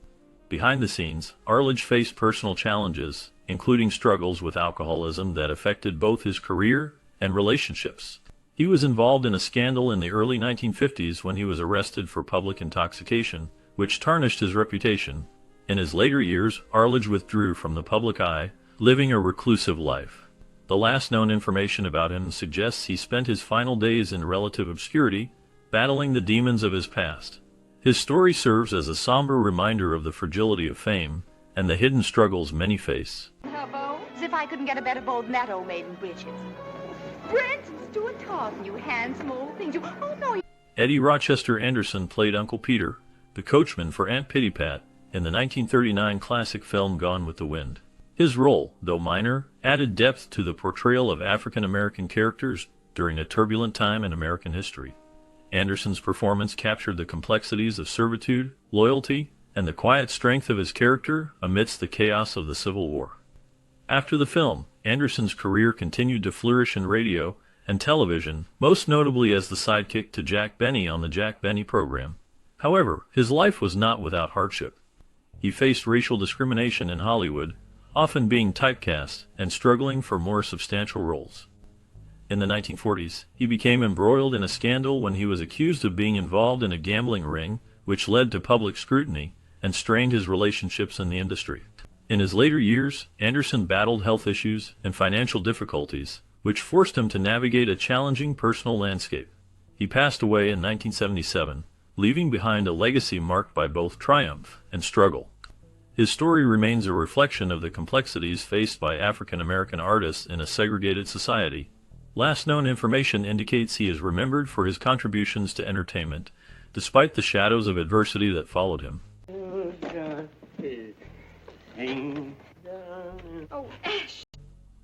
Behind the scenes, Arledge faced personal challenges, including struggles with alcoholism that affected both his career and relationships. He was involved in a scandal in the early 1950s when he was arrested for public intoxication, which tarnished his reputation. In his later years, Arledge withdrew from the public eye, living a reclusive life. The last known information about him suggests he spent his final days in relative obscurity, battling the demons of his past. His story serves as a somber reminder of the fragility of fame and the hidden struggles many face. Her bow? As if I couldn't get a better bow than that old maiden breeches. Brent, Stuart Tarleton, you handsome old things. Oh, no. Eddie Rochester Anderson played Uncle Peter, the coachman for Aunt Pittypat, in the 1939 classic film Gone with the Wind. His role, though minor, added depth to the portrayal of African-American characters during a turbulent time in American history. Anderson's performance captured the complexities of servitude, loyalty, and the quiet strength of his character amidst the chaos of the Civil War. After the film, Anderson's career continued to flourish in radio and television, most notably as the sidekick to Jack Benny on the Jack Benny program. However, his life was not without hardship. He faced racial discrimination in Hollywood, often being typecast and struggling for more substantial roles. In the 1940s, he became embroiled in a scandal when he was accused of being involved in a gambling ring, which led to public scrutiny and strained his relationships in the industry. In his later years, Anderson battled health issues and financial difficulties, which forced him to navigate a challenging personal landscape. He passed away in 1977, leaving behind a legacy marked by both triumph and struggle. His story remains a reflection of the complexities faced by African American artists in a segregated society. Last known information indicates he is remembered for his contributions to entertainment, despite the shadows of adversity that followed him. Oh, Ash!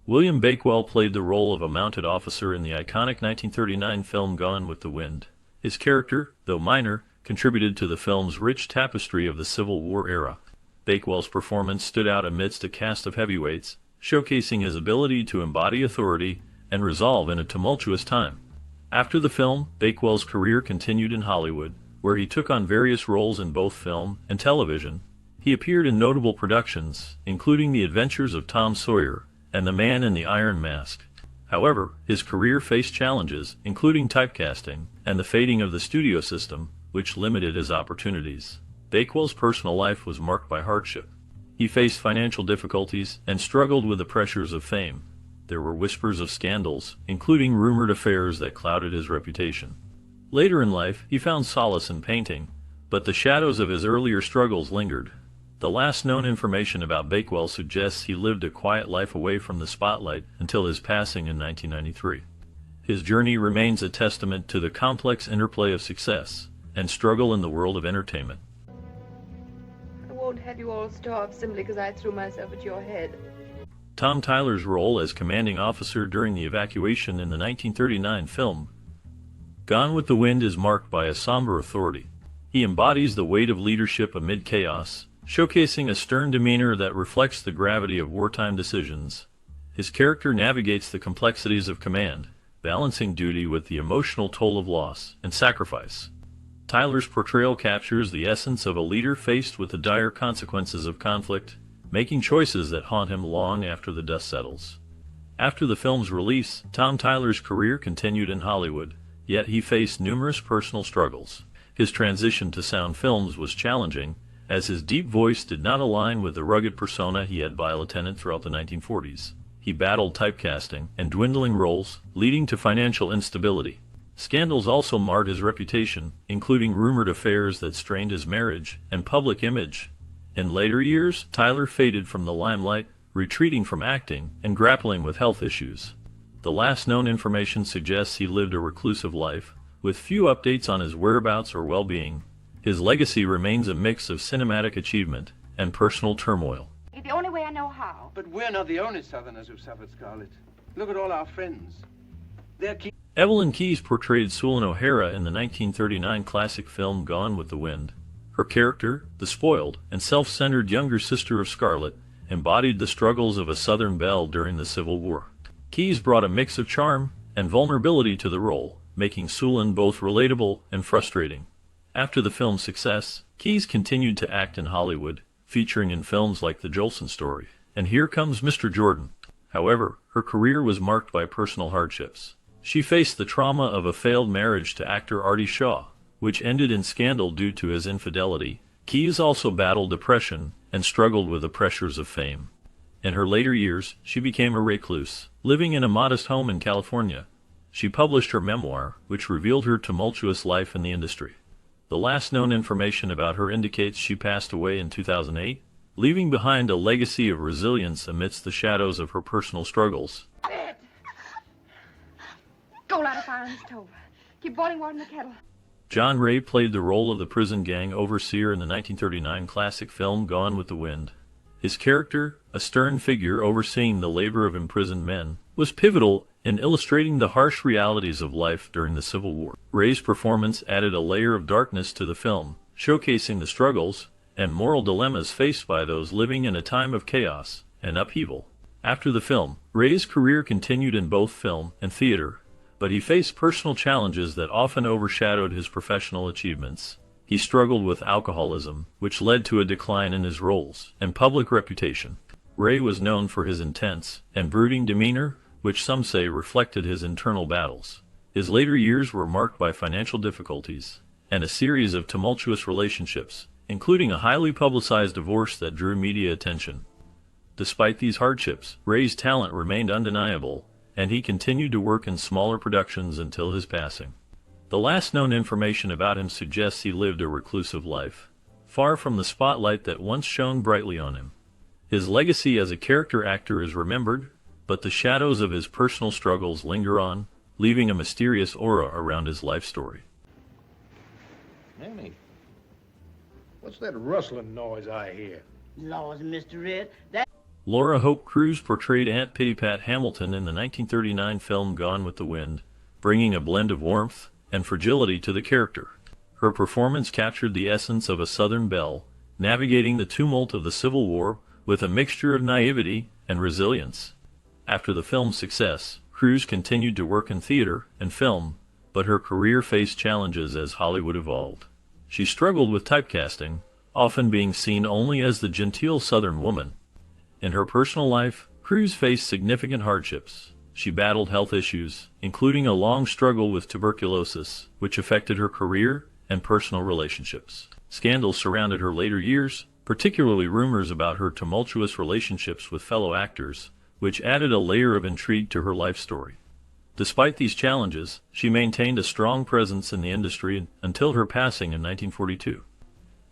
William Bakewell played the role of a mounted officer in the iconic 1939 film Gone with the Wind. His character, though minor, contributed to the film's rich tapestry of the Civil War era. Bakewell's performance stood out amidst a cast of heavyweights, showcasing his ability to embody authority and resolve in a tumultuous time. After the film, Bakewell's career continued in Hollywood, where he took on various roles in both film and television. He appeared in notable productions, including The Adventures of Tom Sawyer and The Man in the Iron Mask. However, his career faced challenges, including typecasting and the fading of the studio system, which limited his opportunities. Bakewell's personal life was marked by hardship. He faced financial difficulties and struggled with the pressures of fame. There were whispers of scandals, including rumored affairs that clouded his reputation. Later in life, he found solace in painting, but the shadows of his earlier struggles lingered. The last known information about Bakewell suggests he lived a quiet life away from the spotlight until his passing in 1993. His journey remains a testament to the complex interplay of success and struggle in the world of entertainment. I won't have you all starve simply because I threw myself at your head. Tom Tyler's role as commanding officer during the evacuation in the 1939 film Gone with the Wind is marked by a somber authority. He embodies the weight of leadership amid chaos, showcasing a stern demeanor that reflects the gravity of wartime decisions. His character navigates the complexities of command, balancing duty with the emotional toll of loss and sacrifice. Tyler's portrayal captures the essence of a leader faced with the dire consequences of conflict, making choices that haunt him long after the dust settles. After the film's release, Tom Tyler's career continued in Hollywood, yet he faced numerous personal struggles. His transition to sound films was challenging, as his deep voice did not align with the rugged persona he had by Lieutenant throughout the 1940s. He battled typecasting and dwindling roles, leading to financial instability. Scandals also marred his reputation, including rumored affairs that strained his marriage and public image. In later years, Tyler faded from the limelight, retreating from acting and grappling with health issues. The last known information suggests he lived a reclusive life, with few updates on his whereabouts or well-being. His legacy remains a mix of cinematic achievement and personal turmoil. It's the only way I know how. But we're not the only Southerners who suffered, Scarlett. Look at all our friends. They're Evelyn Keyes portrayed Sulin O'Hara in the 1939 classic film Gone with the Wind. Her character, the spoiled and self-centered younger sister of Scarlett, embodied the struggles of a Southern belle during the Civil War. Keyes brought a mix of charm and vulnerability to the role, making Sulin both relatable and frustrating. After the film's success, Keyes continued to act in Hollywood, featuring in films like The Jolson Story and Here Comes Mr. Jordan. However, her career was marked by personal hardships. She faced the trauma of a failed marriage to actor Artie Shaw, which ended in scandal due to his infidelity. Keyes also battled depression and struggled with the pressures of fame. In her later years, she became a recluse, living in a modest home in California. She published her memoir, which revealed her tumultuous life in the industry. The last known information about her indicates she passed away in 2008, leaving behind a legacy of resilience amidst the shadows of her personal struggles. Go light a fire on the stove. Keep boiling water in the kettle. John Ray played the role of the prison gang overseer in the 1939 classic film Gone with the Wind. His character, a stern figure overseeing the labor of imprisoned men, was pivotal in illustrating the harsh realities of life during the Civil War. Ray's performance added a layer of darkness to the film, showcasing the struggles and moral dilemmas faced by those living in a time of chaos and upheaval. After the film, Ray's career continued in both film and theater, but he faced personal challenges that often overshadowed his professional achievements. He struggled with alcoholism, which led to a decline in his roles and public reputation. Ray was known for his intense and brooding demeanor, which some say reflected his internal battles. His later years were marked by financial difficulties and a series of tumultuous relationships, including a highly publicized divorce that drew media attention. Despite these hardships, Ray's talent remained undeniable, and he continued to work in smaller productions until his passing. The last known information about him suggests he lived a reclusive life, far from the spotlight that once shone brightly on him. His legacy as a character actor is remembered, but the shadows of his personal struggles linger on, leaving a mysterious aura around his life story. Nanny, what's that rustling noise I hear? Laws, Mr. Red, that... Laura Hope Cruz portrayed Aunt Pittypat Hamilton in the 1939 film Gone with the Wind, bringing a blend of warmth and fragility to the character. Her performance captured the essence of a Southern belle, navigating the tumult of the Civil War with a mixture of naivety and resilience. After the film's success, Cruz continued to work in theater and film, but her career faced challenges as Hollywood evolved. She struggled with typecasting, often being seen only as the genteel Southern woman. In her personal life, Cruz faced significant hardships. She battled health issues, including a long struggle with tuberculosis, which affected her career and personal relationships. Scandals surrounded her later years, particularly rumors about her tumultuous relationships with fellow actors, which added a layer of intrigue to her life story. Despite these challenges, she maintained a strong presence in the industry until her passing in 1942.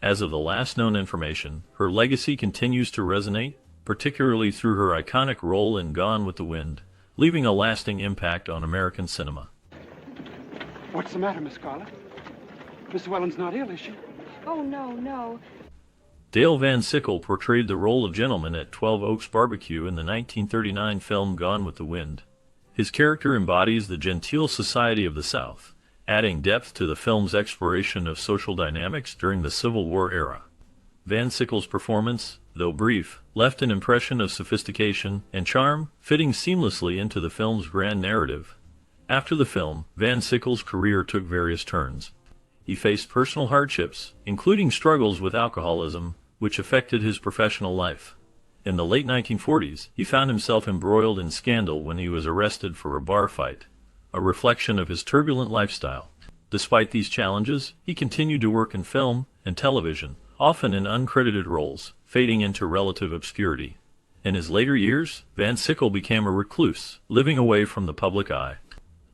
As of the last known information, her legacy continues to resonate, particularly through her iconic role in Gone with the Wind, leaving a lasting impact on American cinema. What's the matter, Miss Scarlett? Miss Welland's not ill, is she? Oh, no. Dale Van Sickle portrayed the role of gentleman at 12 Oaks Barbecue in the 1939 film Gone with the Wind. His character embodies the genteel society of the South, adding depth to the film's exploration of social dynamics during the Civil War era. Van Sickle's performance, though brief, left an impression of sophistication and charm, fitting seamlessly into the film's grand narrative. After the film, Van Sickle's career took various turns. He faced personal hardships, including struggles with alcoholism, which affected his professional life. In the late 1940s, he found himself embroiled in scandal when he was arrested for a bar fight, a reflection of his turbulent lifestyle. Despite these challenges, he continued to work in film and television, often in uncredited roles, fading into relative obscurity. In his later years, Van Sickle became a recluse, living away from the public eye.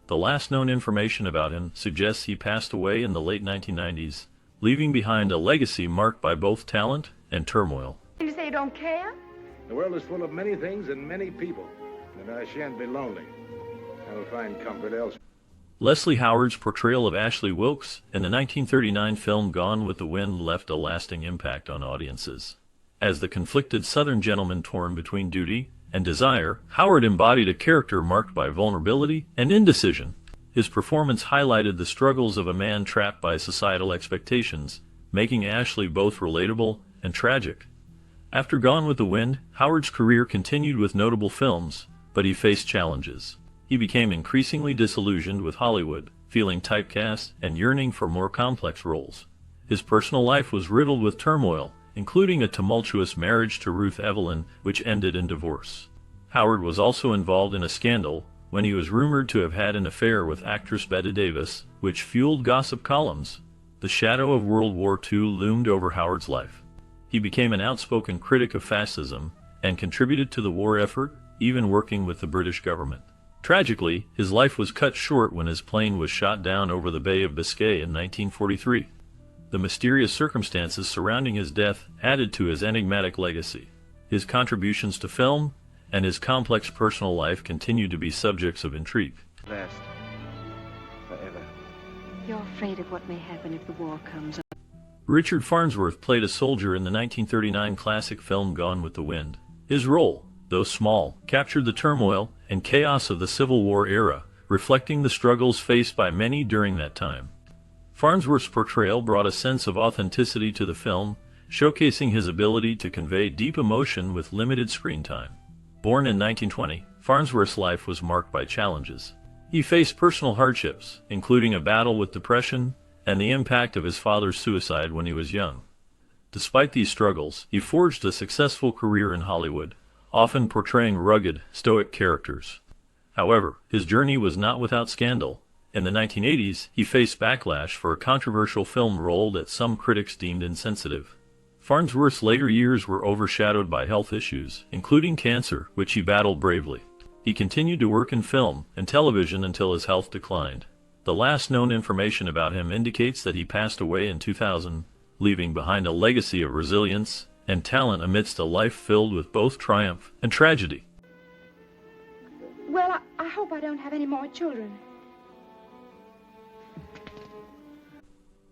The last known information about him suggests he passed away in the late 1990s, leaving behind a legacy marked by both talent and turmoil. You say you don't care? The world is full of many things and many people, and I shan't be lonely. I'll find comfort elsewhere. Leslie Howard's portrayal of Ashley Wilkes in the 1939 film Gone with the Wind left a lasting impact on audiences. As the conflicted Southern gentleman torn between duty and desire, Howard embodied a character marked by vulnerability and indecision. His performance highlighted the struggles of a man trapped by societal expectations, making Ashley both relatable and tragic. After Gone with the Wind, Howard's career continued with notable films, but he faced challenges. He became increasingly disillusioned with Hollywood, feeling typecast and yearning for more complex roles. His personal life was riddled with turmoil, including a tumultuous marriage to Ruth Evelyn, which ended in divorce. Howard was also involved in a scandal when he was rumored to have had an affair with actress Bette Davis, which fueled gossip columns. The shadow of World War II loomed over Howard's life. He became an outspoken critic of fascism and contributed to the war effort, even working with the British government. Tragically, his life was cut short when his plane was shot down over the Bay of Biscay in 1943. The mysterious circumstances surrounding his death added to his enigmatic legacy. His contributions to film and his complex personal life continue to be subjects of intrigue. Last. Forever. You're afraid of what may happen if the war comes. Richard Farnsworth played a soldier in the 1939 classic film Gone with the Wind. His role, though small, captured the turmoil and chaos of the Civil War era, reflecting the struggles faced by many during that time. Farnsworth's portrayal brought a sense of authenticity to the film, showcasing his ability to convey deep emotion with limited screen time. Born in 1920, Farnsworth's life was marked by challenges. He faced personal hardships, including a battle with depression and the impact of his father's suicide when he was young. Despite these struggles, he forged a successful career in Hollywood, often portraying rugged, stoic characters. However, his journey was not without scandal. In the 1980s, he faced backlash for a controversial film role that some critics deemed insensitive. Farnsworth's later years were overshadowed by health issues, including cancer, which he battled bravely. He continued to work in film and television until his health declined. The last known information about him indicates that he passed away in 2000, leaving behind a legacy of resilience and talent amidst a life filled with both triumph and tragedy. Well, I hope I don't have any more children.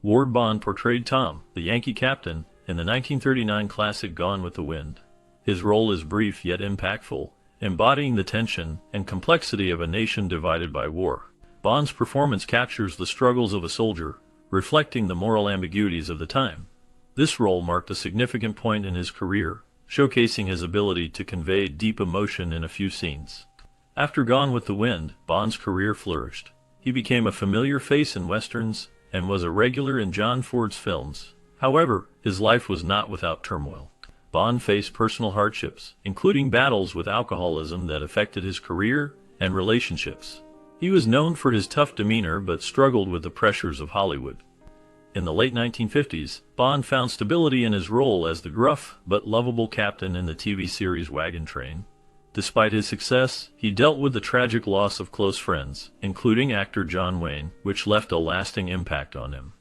Ward Bond portrayed Tom, the Yankee captain, in the 1939 classic Gone with the Wind. His role is brief yet impactful, embodying the tension and complexity of a nation divided by war. Bond's performance captures the struggles of a soldier, reflecting the moral ambiguities of the time. This role marked a significant point in his career, showcasing his ability to convey deep emotion in a few scenes. After Gone with the Wind, Bond's career flourished. He became a familiar face in westerns and was a regular in John Ford's films. However, his life was not without turmoil. Bond faced personal hardships, including battles with alcoholism that affected his career and relationships. He was known for his tough demeanor but struggled with the pressures of Hollywood. In the late 1950s, Bond found stability in his role as the gruff but lovable captain in the TV series Wagon Train. Despite his success, he dealt with the tragic loss of close friends, including actor John Wayne, which left a lasting impact on him.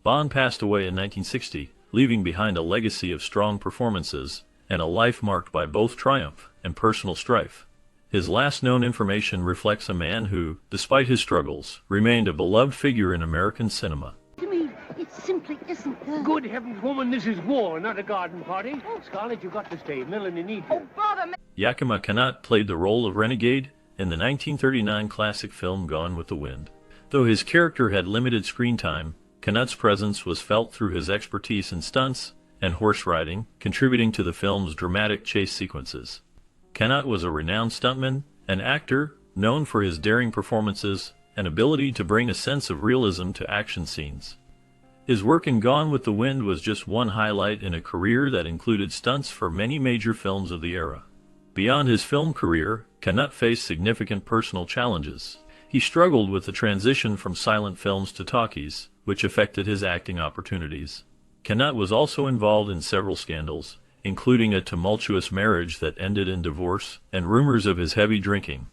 Bond passed away in 1960, leaving behind a legacy of strong performances and a life marked by both triumph and personal strife. His last known information reflects a man who, despite his struggles, remained a beloved figure in American cinema. To me, it simply isn't good. Good heavens, woman, this is war, not a garden party. Oh, Scarlett, you've got to stay. Melanie needs you. Oh, bother me. Yakima Couldnt played the role of renegade in the 1939 classic film Gone with the Wind. Though his character had limited screen time, Count's presence was felt through his expertise in stunts and horse riding, contributing to the film's dramatic chase sequences. Count was a renowned stuntman and actor, known for his daring performances and ability to bring a sense of realism to action scenes. His work in Gone with the Wind was just one highlight in a career that included stunts for many major films of the era. Beyond his film career, Count faced significant personal challenges. He struggled with the transition from silent films to talkies, which affected his acting opportunities. Count was also involved in several scandals, including a tumultuous marriage that ended in divorce and rumors of his heavy drinking.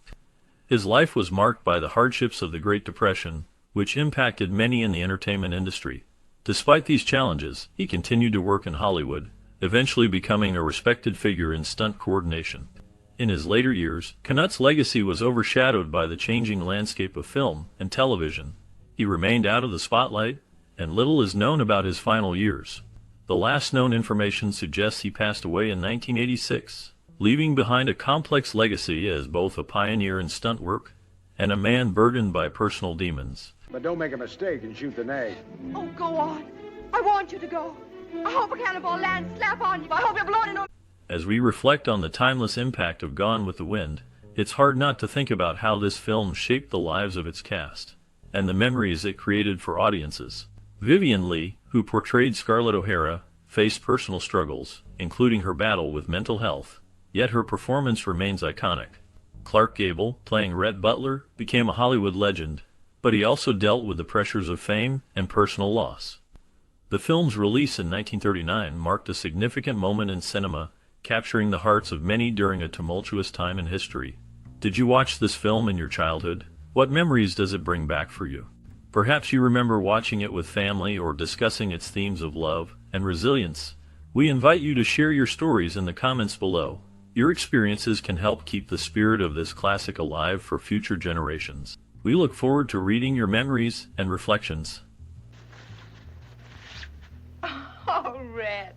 His life was marked by the hardships of the Great Depression, which impacted many in the entertainment industry. Despite these challenges, he continued to work in Hollywood, eventually becoming a respected figure in stunt coordination. In his later years, Count's legacy was overshadowed by the changing landscape of film and television. He remained out of the spotlight, and little is known about his final years. The last known information suggests he passed away in 1986. leaving behind a complex legacy as both a pioneer in stunt work and a man burdened by personal demons. But don't make a mistake and shoot the nag. Oh, go on. I want you to go. I hope a cannonball lands slap on you. I hope you're blown into... As we reflect on the timeless impact of Gone with the Wind, it's hard not to think about how this film shaped the lives of its cast and the memories it created for audiences. Vivien Leigh, who portrayed Scarlett O'Hara, faced personal struggles, including her battle with mental health, yet her performance remains iconic. Clark Gable, playing Rhett Butler, became a Hollywood legend, but he also dealt with the pressures of fame and personal loss. The film's release in 1939 marked a significant moment in cinema, capturing the hearts of many during a tumultuous time in history. Did you watch this film in your childhood? What memories does it bring back for you? Perhaps you remember watching it with family or discussing its themes of love and resilience. We invite you to share your stories in the comments below. Your experiences can help keep the spirit of this classic alive for future generations. We look forward to reading your memories and reflections. Oh, Red.